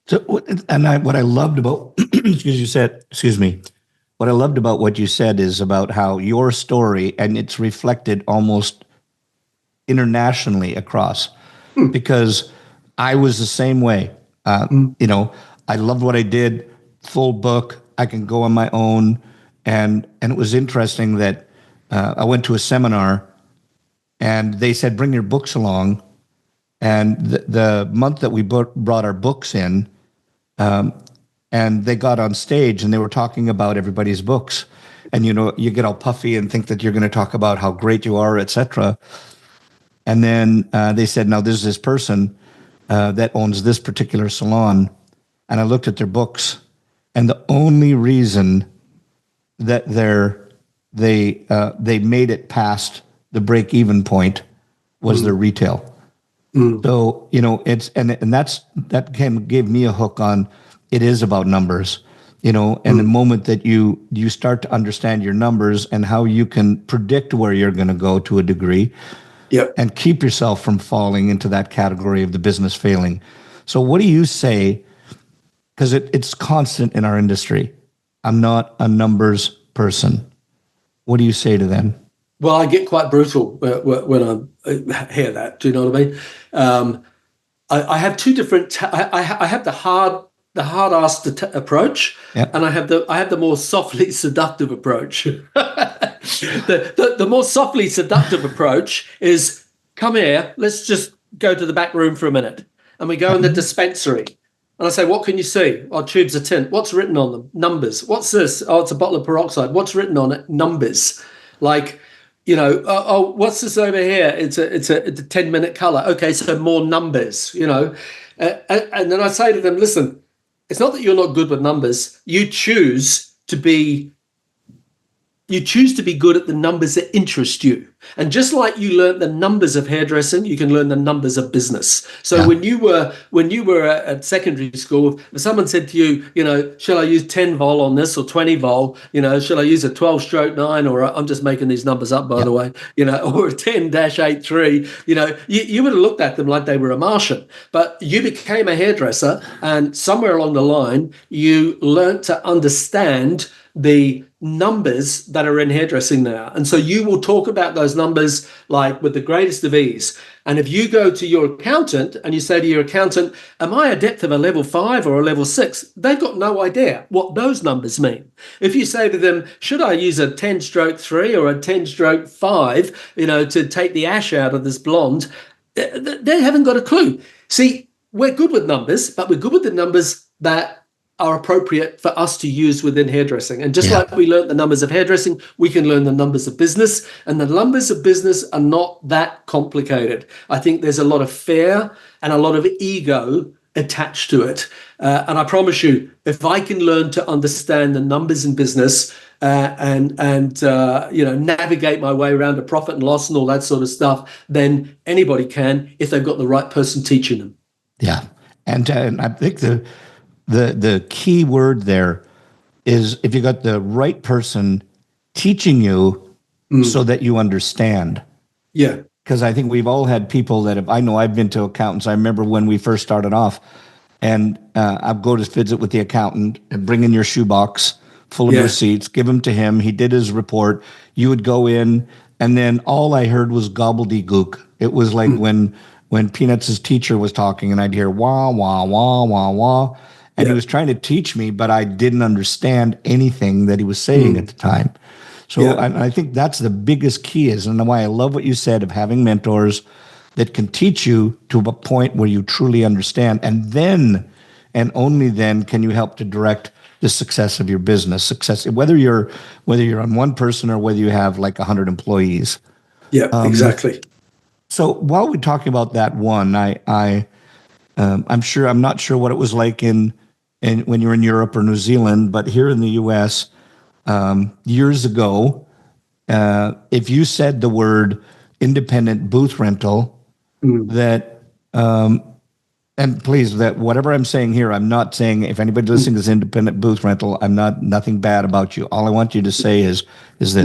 S1: So, what I loved about, excuse me, what I loved about what you said is about how your story, and it's reflected almost internationally across, because I was the same way. You know, I loved what I did, full book. I can go on my own, and it was interesting that I went to a seminar, and they said bring your books along. And the month that we brought our books in, and they got on stage and they were talking about everybody's books, and you know, you get all puffy and think that you're going to talk about how great you are, etc. And then they said, now there's this person that owns this particular salon. And I looked at their books, and the only reason that they made it past the break even point was their retail. So, you know, it's, and that gave me a hook on, it is about numbers, you know, and the moment that you start to understand your numbers and how you can predict where you're going to go to a degree,
S2: Yep.
S1: and keep yourself from falling into that category of the business failing. So what do you say? Because it's constant in our industry. I'm not a numbers person. What do you say to them?
S2: Well, I get quite brutal when I hear that. Do you know what I mean? I have two different. I have the hard-ass approach,
S1: Yep.
S2: and I have the more softly seductive approach. The more softly seductive approach is, come here, let's just go to the back room for a minute, and we go in the dispensary. And I say, what can you see? Oh, tubes of tint. What's written on them? Numbers. What's this? Oh, it's a bottle of peroxide. What's written on it? Numbers. Like, you know, oh, what's this over here? It's a 10-minute color. Okay, so more numbers, you know. And then I say to them, listen, it's not that you're not good with numbers. You choose to be good at the numbers that interest you. And just like you learn the numbers of hairdressing, you can learn the numbers of business. So when you were at secondary school, if someone said to you, you know, shall I use 10 vol on this or 20 vol? You know, shall I use a 12-9, or I'm just making these numbers up, by the way, you know, or a 10-83, you know, you would have looked at them like they were a Martian. But you became a hairdresser, and somewhere along the line, you learned to understand the numbers that are in hairdressing now. And so you will talk about those numbers like with the greatest of ease. And if you go to your accountant and you say to your accountant, am I a depth of a level 5 or a level 6? They've got no idea what those numbers mean. If you say to them, should I use a 10-3 or a 10-5, you know, to take the ash out of this blonde, they haven't got a clue. See, we're good with numbers, but we're good with the numbers that are appropriate for us to use within hairdressing. And just like we learned the numbers of hairdressing, we can learn the numbers of business. And the numbers of business are not that complicated. I think there's a lot of fear and a lot of ego attached to it. And I promise you, if I can learn to understand the numbers in business and you know, navigate my way around a profit and loss and all that sort of stuff, then anybody can if they've got the right person teaching them.
S1: Yeah. And I think the key word there is if you got the right person teaching you so that you understand.
S2: Yeah.
S1: Because I think we've all had people that I know I've been to accountants. I remember when we first started off, and I'd go to visit with the accountant and bring in your shoebox full of receipts, give them to him. He did his report. You would go in, and then all I heard was gobbledygook. It was like when Peanuts' teacher was talking, and I'd hear wah, wah, wah, wah, wah. And he was trying to teach me, but I didn't understand anything that he was saying at the time. So I think that's the biggest key is, and why I love what you said of having mentors that can teach you to a point where you truly understand. And then, and only then, can you help to direct the success of your business. Success, whether you're on one person or whether you have like 100 employees.
S2: Yeah, exactly.
S1: So while we're talking about that one, I'm not sure what it was like in when you're in Europe or New Zealand, but here in the U.S. Years ago, if you said the word independent booth rental, that And please, that whatever I'm saying here, I'm not saying if anybody listening is independent booth rental, I'm not nothing bad about you. All I want you to say is this.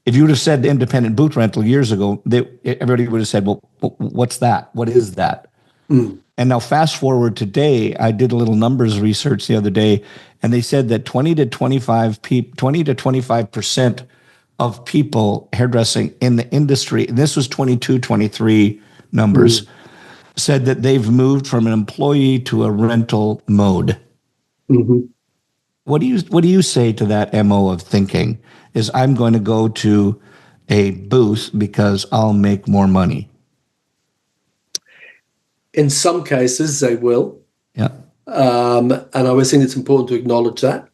S1: If you would have said independent booth rental years ago, everybody would have said, well, what's that? What is that? And now fast forward today, I did a little numbers research the other day, and they said that 20 to 25% of people hairdressing in the industry, and this was 22, 23 numbers, said that they've moved from an employee to a rental mode. What do you say to that MO of thinking? Is I'm going to go to a booth because I'll make more money?
S2: In some cases, they will.
S1: Yeah.
S2: And I always think it's important to acknowledge that.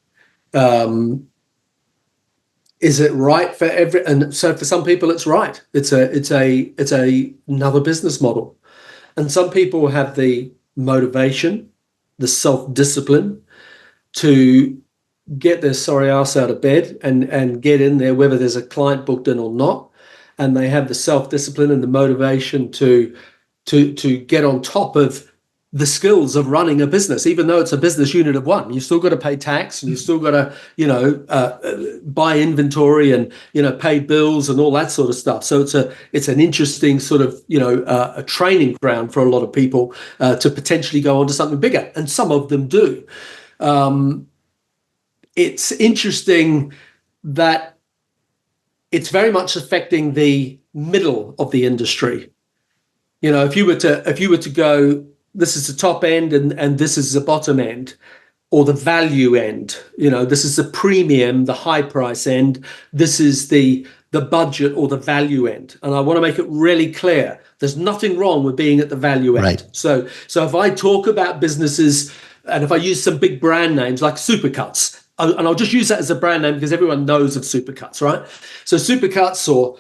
S2: Is it right for and so for some people, it's right. It's another business model. And some people have the motivation, the self-discipline to get their sorry ass out of bed and get in there, whether there's a client booked in or not. And they have the self-discipline and the motivation to get on top of the skills of running a business, even though it's a business unit of one. You've still got to pay tax, and you've still got to, buy inventory and, pay bills and all that sort of stuff. So it's an interesting sort of, a training ground for a lot of people to potentially go on to something bigger. And some of them do. It's interesting that it's very much affecting the middle of the industry. If you were to go, this is the top end and this is the bottom end, or the value end, this is the premium, the high price end, this is the budget or the value end. And I want to make it really clear, there's nothing wrong with being at the value end.
S1: Right.
S2: So if I talk about businesses, and if I use some big brand names like Supercuts, and I'll just use that as a brand name because everyone knows of Supercuts, right? So Supercuts or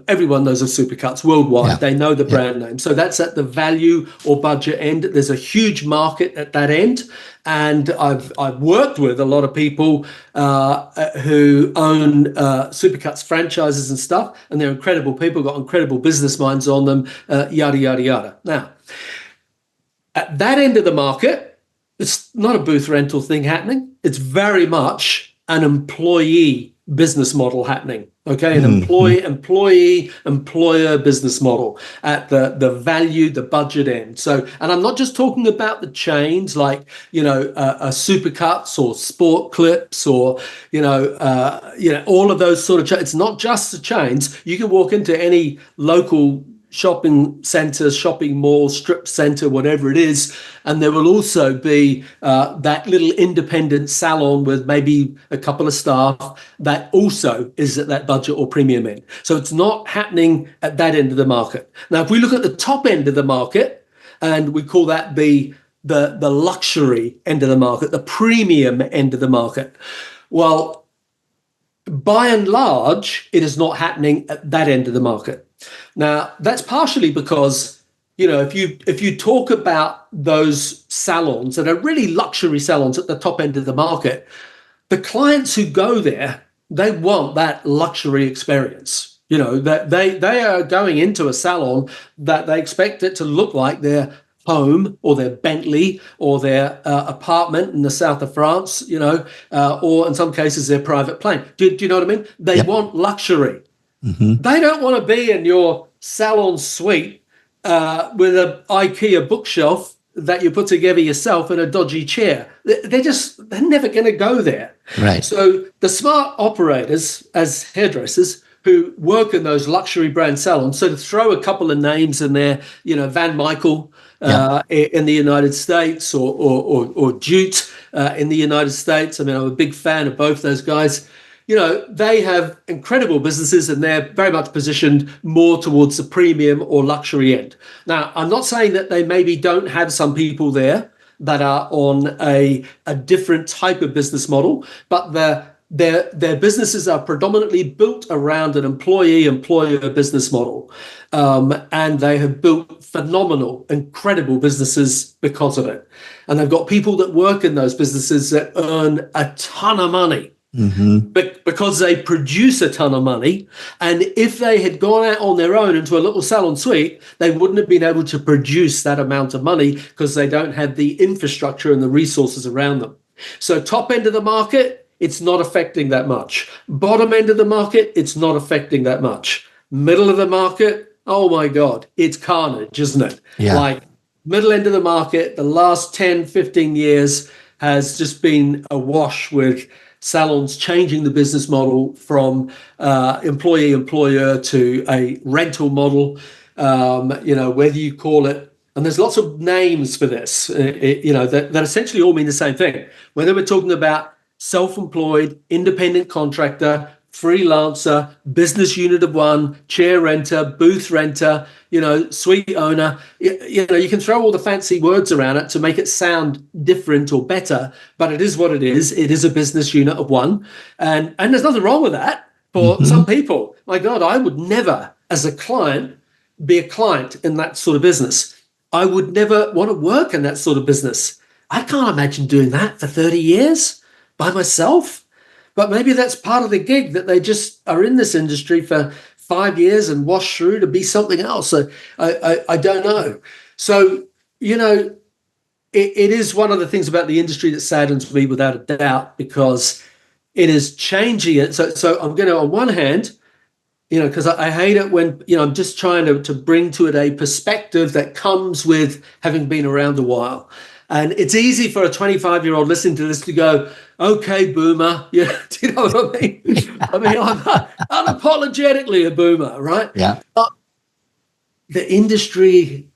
S2: everyone knows of Supercuts worldwide. Yeah. They know the brand name. So that's at the value or budget end. There's a huge market at that end. And I've worked with a lot of people who own Supercuts franchises and stuff, and they're incredible people, got incredible business minds on them, yada, yada, yada. Now, at that end of the market, it's not a booth rental thing happening. It's very much an employee business model happening. Okay, an employer business model at the value, the budget end. So, and I'm not just talking about the chains like Supercuts or Sport Clips or all of those sort of chains. It's not just the chains. You can walk into any local shopping centre, shopping mall, strip centre, whatever it is, and there will also be that little independent salon with maybe a couple of staff that also is at that budget or premium end. So it's not happening at that end of the market. Now, if we look at the top end of the market, and we call that the luxury end of the market, the premium end of the market, well, by and large, it is not happening at that end of the market. Now, that's partially because, if you talk about those salons that are really luxury salons at the top end of the market, the clients who go there, they want that luxury experience. That they are going into a salon that they expect it to look like their home or their Bentley or their apartment in the south of France, or in some cases their private plane. Do you know what I mean? They want luxury. Mm-hmm. They don't want to be in your salon suite with an IKEA bookshelf that you put together yourself in a dodgy chair. They're never going to go there.
S1: Right.
S2: So the smart operators as hairdressers who work in those luxury brand salons, so to throw a couple of names in there, Van Michael in the United States or Jute in the United States. I mean, I'm a big fan of both those guys. They have incredible businesses and they're very much positioned more towards the premium or luxury end. Now, I'm not saying that they maybe don't have some people there that are on a different type of business model, but their businesses are predominantly built around an employee-employer business model. And they have built phenomenal, incredible businesses because of it. And they've got people that work in those businesses that earn a ton of money. But because they produce a ton of money. And if they had gone out on their own into a little salon suite, they wouldn't have been able to produce that amount of money because they don't have the infrastructure and the resources around them. So top end of the market, it's not affecting that much. Bottom end of the market, it's not affecting that much. Middle of the market, oh my God, it's carnage, isn't it?
S1: Yeah.
S2: Like middle end of the market, the last 10, 15 years has just been awash with salons changing the business model from employee-employer to a rental model, whether you call it, and there's lots of names for this, that essentially all mean the same thing. Whether we're talking about self-employed, independent contractor, freelancer, business unit of one, chair renter, booth renter, suite owner, you can throw all the fancy words around it to make it sound different or better, but it is what it is. It is a business unit of one. And there's nothing wrong with that for some people. My God, I would never, as a client, be a client in that sort of business. I would never want to work in that sort of business. I can't imagine doing that for 30 years by myself. But maybe that's part of the gig, that they just are in this industry for 5 years and wash through to be something else. So I don't know. So, it is one of the things about the industry that saddens me without a doubt, because it is changing it. So I'm going to, on one hand, because I hate it when, I'm just trying to bring to it a perspective that comes with having been around a while. And it's easy for a 25-year-old listening to this to go, okay, boomer. Do you know what I mean? I mean, I'm unapologetically a boomer, right?
S1: Yeah.
S2: But the industry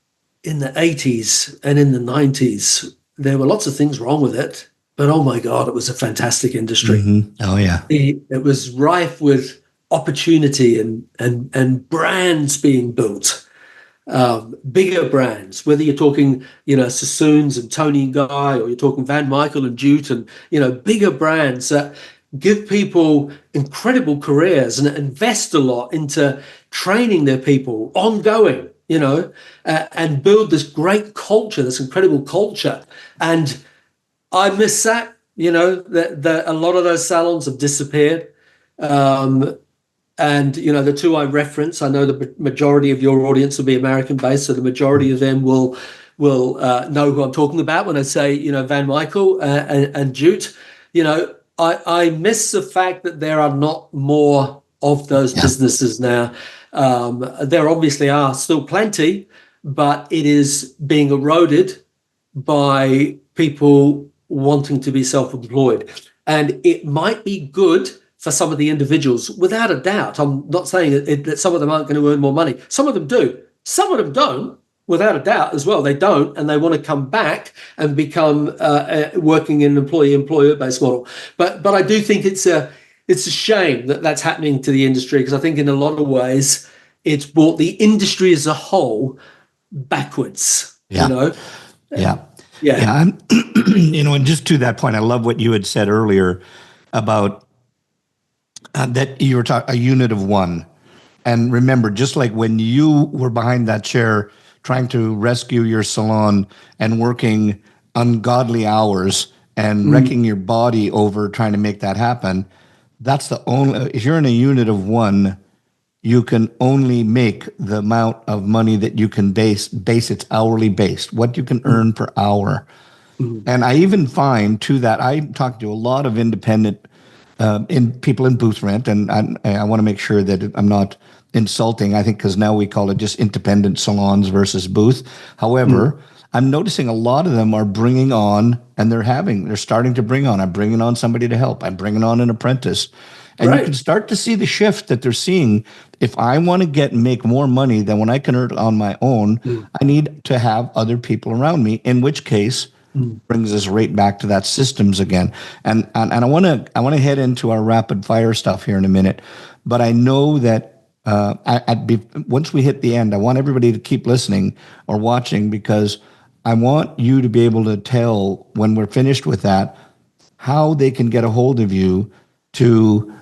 S2: in the 80s and in the 90s, there were lots of things wrong with it. But, oh, my God, it was a fantastic industry.
S1: Oh, yeah.
S2: It was rife with opportunity and brands being built. Bigger brands, whether you're talking, Sassoons and Tony and Guy, or you're talking Van Michael and Jute, and, bigger brands that give people incredible careers and invest a lot into training their people ongoing, and build this great culture, this incredible culture. And I miss that, that a lot of those salons have disappeared. And, the two I reference, I know the majority of your audience will be American-based, so the majority of them will know who I'm talking about when I say, Van Michael and Jute. I miss the fact that there are not more of those businesses now. There obviously are still plenty, but it is being eroded by people wanting to be self-employed. And it might be good for some of the individuals, without a doubt. I'm not saying that some of them aren't going to earn more money. Some of them do. Some of them don't, without a doubt as well. They don't, and they want to come back and become working in an employee-employer-based model. But I do think it's a shame that that's happening to the industry, because I think in a lot of ways it's brought the industry as a whole backwards.
S1: Yeah. Yeah. And just to that point, I love what you had said earlier about that you were talking a unit of one. And remember, just like when you were behind that chair trying to rescue your salon and working ungodly hours and wrecking your body over trying to make that happen, that's the only, if you're in a unit of one, you can only make the amount of money that you can base it's hourly based, what you can earn per hour. And I even find too that I talk to a lot of independent people in booth rent, and I want to make sure that I'm not insulting, I think, because now we call it just independent salons versus booth. However, I'm noticing a lot of them are bringing on, and they're starting to bring on, I'm bringing on somebody to help, I'm bringing on an apprentice. And you can start to see the shift that they're seeing. If I want to make more money than when I can earn on my own, I need to have other people around me, in which case brings us right back to that systems again. And I want to head into our rapid fire stuff here in a minute, but I know that once we hit the end, I want everybody to keep listening or watching, because I want you to be able to tell when we're finished with that how they can get a hold of you to,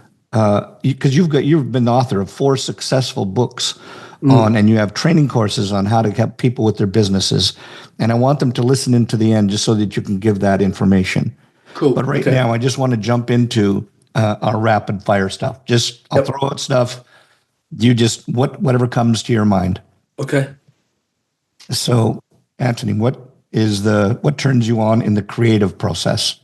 S1: because you've been the author of 4 successful books and you have training courses on how to help people with their businesses. And I want them to listen into the end just so that you can give that information.
S2: Cool.
S1: But right now, I just want to jump into our rapid fire stuff. I'll
S2: Yep.
S1: throw out stuff. You just, whatever comes to your mind.
S2: Okay.
S1: So, Anthony, what turns you on in the creative process?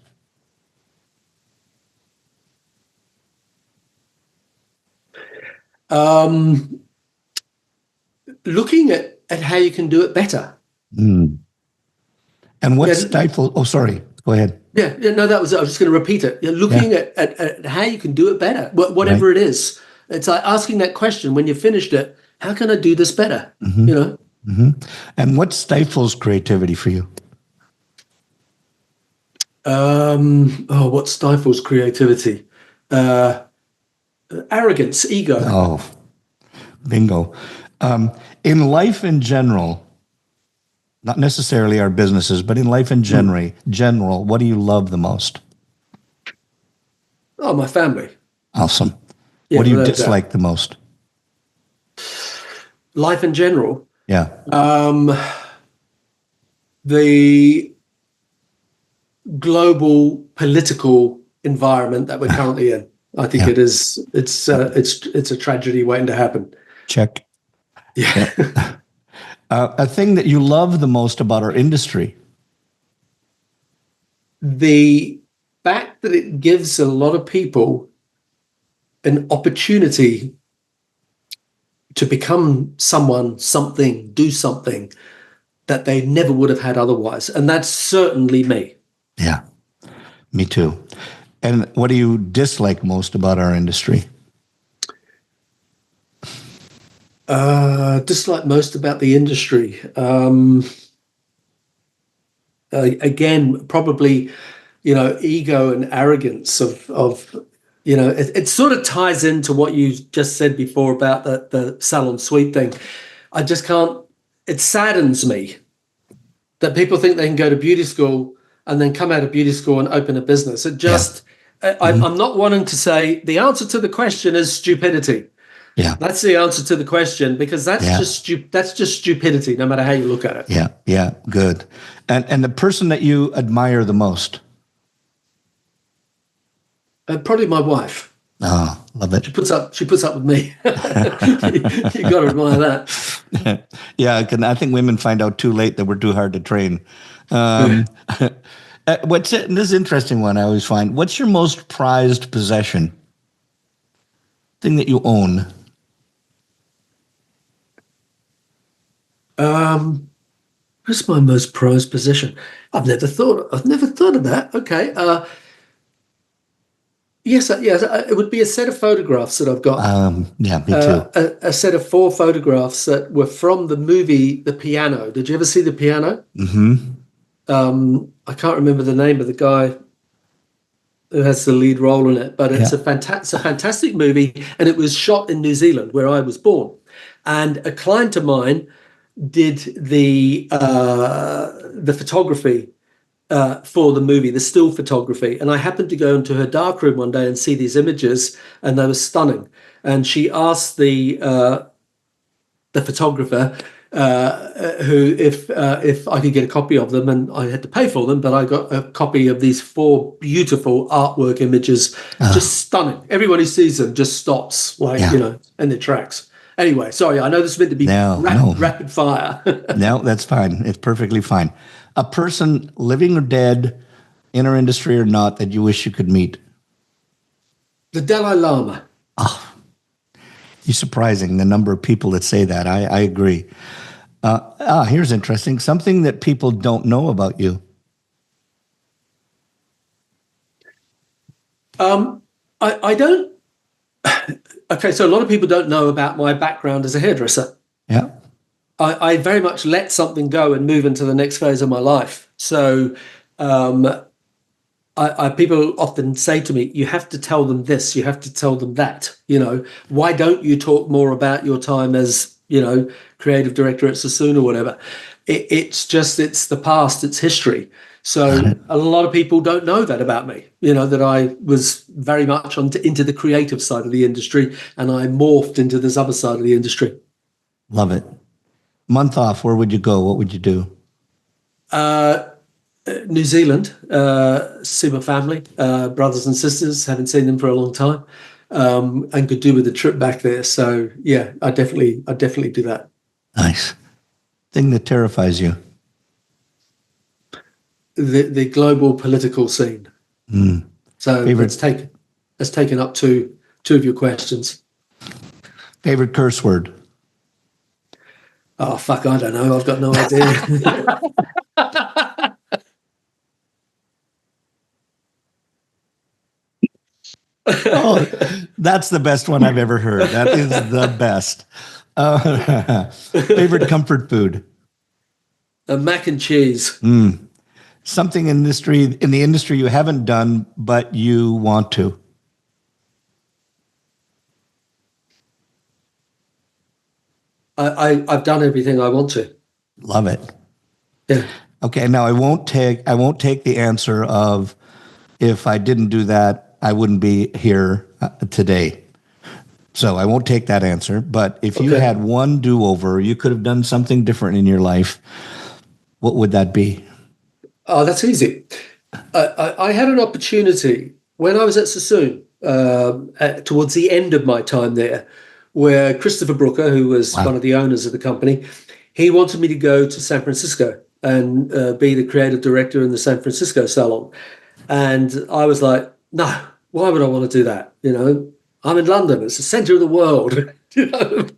S2: Looking at how you can do it better.
S1: Mm. And what
S2: Yeah,
S1: stifles? Oh, sorry. Go ahead.
S2: yeah, no, that was it. I was just going to repeat it. You're looking at how you can do it better, whatever
S1: Right.
S2: it is. It's like asking that question when you finished it, how can I do this better? You know?
S1: And what stifles creativity for you?
S2: What stifles creativity? Arrogance, ego.
S1: Oh, bingo. In life in general, not necessarily our businesses, but in life in general, what do you love the most?
S2: Oh, my family.
S1: Awesome.
S2: Yeah,
S1: What do you
S2: without a doubt.
S1: dislike the most?
S2: Life in general.
S1: Yeah.
S2: The global political environment that we're currently in. I think
S1: Yeah.
S2: it is. It's a tragedy waiting to happen.
S1: Check.
S2: Yeah.
S1: A thing that you love the most about our industry?
S2: The fact that it gives a lot of people an opportunity to become someone, something, do something that they never would have had otherwise. And that's certainly me.
S1: Yeah, me too. And what do you dislike most about our industry?
S2: Dislike most about the industry. Again, probably, ego and arrogance of it sort of ties into what you just said before about the salon suite thing. I just can't, it saddens me that people think they can go to beauty school and then come out of beauty school and open a business. It just, I'm not wanting to say the answer to the question is stupidity.
S1: Yeah.
S2: That's the answer to the question, because that's just stupidity, no matter how you look at it.
S1: Yeah. Yeah. Good. And the person that you admire the most?
S2: Probably my wife.
S1: Oh, love it.
S2: She puts up with me. You got to admire that.
S1: Yeah, I think women find out too late that we're too hard to train. This is an interesting one I always find. What's your most prized possession? Thing that you own?
S2: What's my most prized possession? I've never thought of that. Okay. Yes, it would be a set of photographs that I've got.
S1: Yeah, me too.
S2: A set of 4 photographs that were from the movie The Piano. Did you ever see The Piano?
S1: Mm-hmm.
S2: I can't remember the name of the guy who has the lead role in it, but it's a fantastic movie, and it was shot in New Zealand, where I was born. And a client of mine did the photography for the movie, the still photography. And I happened to go into her darkroom one day and see these images, and they were stunning. And she asked the photographer who if I could get a copy of them, and I had to pay for them, but I got a copy of these 4 beautiful artwork images, just stunning. Everyone who sees them just stops, in their tracks. Anyway, sorry, I know this is meant to be rapid fire.
S1: No, that's fine. It's perfectly fine. A person, living or dead, in our industry or not, that you wish you could meet?
S2: The Dalai Lama.
S1: Oh, you're surprising, the number of people that say that. I agree. Here's interesting. Something that people don't know about you.
S2: I don't. Okay, so a lot of people don't know about my background as a hairdresser.
S1: Yeah.
S2: I very much let something go and move into the next phase of my life. So people often say to me, you have to tell them this, you have to tell them that. Why don't you talk more about your time as, creative director at Sassoon or whatever? It's the past, it's history. So a lot of people don't know that about me, that I was very much into the creative side of the industry, and I morphed into this other side of the industry.
S1: Love it. Month off, where would you go? What would you do?
S2: New Zealand, see my family, brothers and sisters. Haven't seen them for a long time, and could do with a trip back there. So yeah, I definitely do that.
S1: Nice. Thing that terrifies you?
S2: The global political scene. So
S1: Favorite,
S2: that's taken up two of your questions.
S1: favorite curse word?
S2: Oh fuck, I don't know. I've got no idea.
S1: Oh, that's the best one I've ever heard. That is the best. Favorite comfort food?
S2: Mac and cheese.
S1: Something in the industry you haven't done, but you want to.
S2: I've done everything I want to.
S1: Love it.
S2: Yeah.
S1: Okay. Now I won't take the answer of if I didn't do that, I wouldn't be here today. So I won't take that answer. But if you had one do-over, you could have done something different in your life. What would that be?
S2: Oh, that's easy. I had an opportunity when I was at Sassoon, towards the end of my time there, where Christopher Brooker, who was one of the owners of the company, he wanted me to go to San Francisco and be the creative director in the San Francisco salon. And I was like, no, why would I want to do that? You know, I'm in London. It's the center of the world. You know,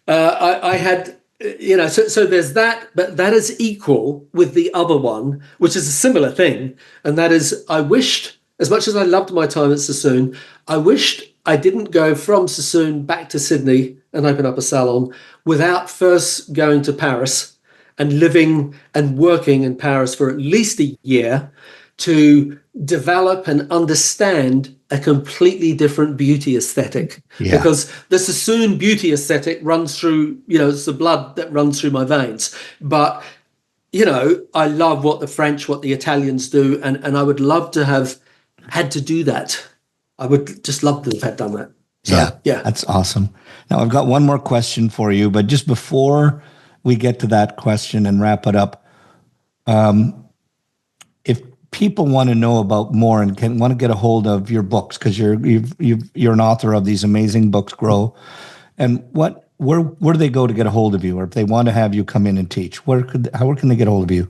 S2: I had, you know, so there's that, but that is equal with the other one, which is a similar thing. And that is, I wished, as much as I loved my time at Sassoon, I wished I didn't go from Sassoon back to Sydney and open up a salon without first going to Paris and living and working in Paris for at least a year to develop and understand a completely different beauty aesthetic. Yeah. Because the Sassoon beauty aesthetic runs through, you know, it's the blood that runs through my veins. But, you know, I love what the French, what the Italians do, and I would love to have had to do that. I would just love to have done that. So, yeah.
S1: That's awesome. Now, I've got one more question for you, but just before we get to that question and wrap it up, if people want to know about more and want to get a hold of your books, because you're an author of these amazing books, Grow, and where do they go to get a hold of you, or if they want to have you come in and teach, where can they get a hold of you?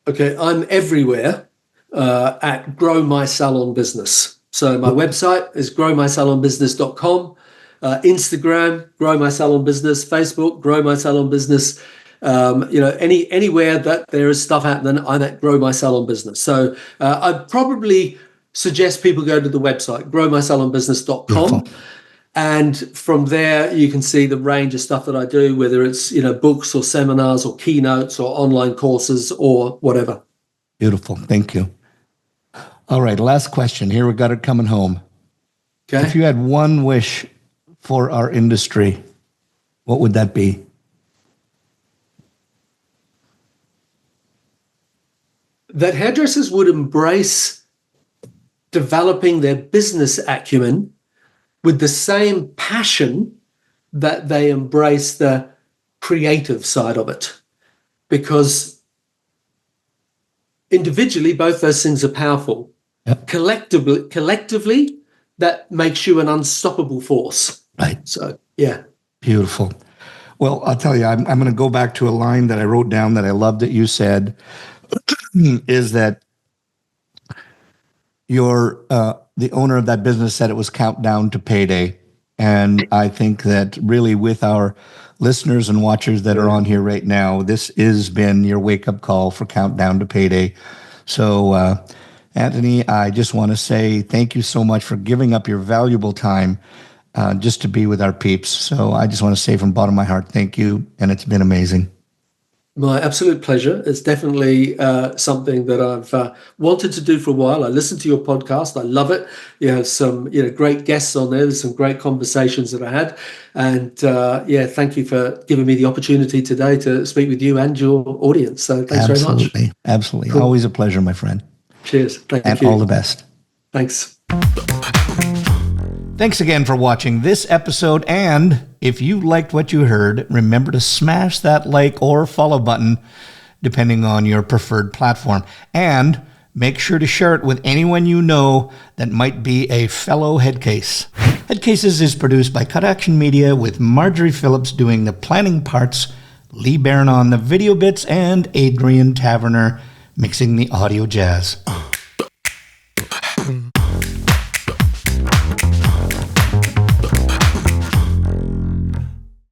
S2: Okay, I'm everywhere at Grow My Salon Business. So my website is growmysalonbusiness.com, Instagram, Grow My Salon Business, Facebook, Grow My Salon Business. You know, anywhere that there is stuff happening, I'm at Grow My Salon Business. So I'd probably suggest people go to the website, growmysalonbusiness.com. Beautiful. And from there, you can see the range of stuff that I do, whether it's, you know, books or seminars or keynotes or online courses or whatever. Beautiful.
S1: Thank you. All right, last question. Here we got it coming home.
S2: Okay.
S1: If you had one wish for our industry, what would that be?
S2: That hairdressers would embrace developing their business acumen with the same passion that they embrace the creative side of it. Because individually, both those things are powerful. Yep. Collectively, that makes you an unstoppable force.
S1: Right.
S2: So, yeah.
S1: Beautiful. Well, I'll tell you, I'm going to go back to a line that I wrote down that I love that you said, is that you're the owner of that business said it was countdown to payday. And I think that really with our listeners and watchers that are on here right now, this has been your wake-up call for countdown to payday. So, Antony, I just want to say thank you so much for giving up your valuable time just to be with our peeps. So I just want to say from the bottom of my heart, thank you. And it's been amazing.
S2: My absolute pleasure. It's definitely something that I've wanted to do for a while. I listen to your podcast. I love it. You have some, you know, great guests on there. There's some great conversations that I had. And thank you for giving me the opportunity today to speak with you and your audience. So thanks very much.
S1: Absolutely.
S2: Cool.
S1: Always a pleasure, my friend.
S2: Cheers. Thank you.
S1: And all the best.
S2: Thanks.
S1: Thanks again for watching this episode, and if you liked what you heard, remember to smash that like or follow button depending on your preferred platform. And make sure to share it with anyone you know that might be a fellow Headcase. Headcases is produced by Cut Action Media with Marjorie Phillips doing the planning parts, Lee Baran on the video bits, and Adrian Taverner mixing the audio jazz.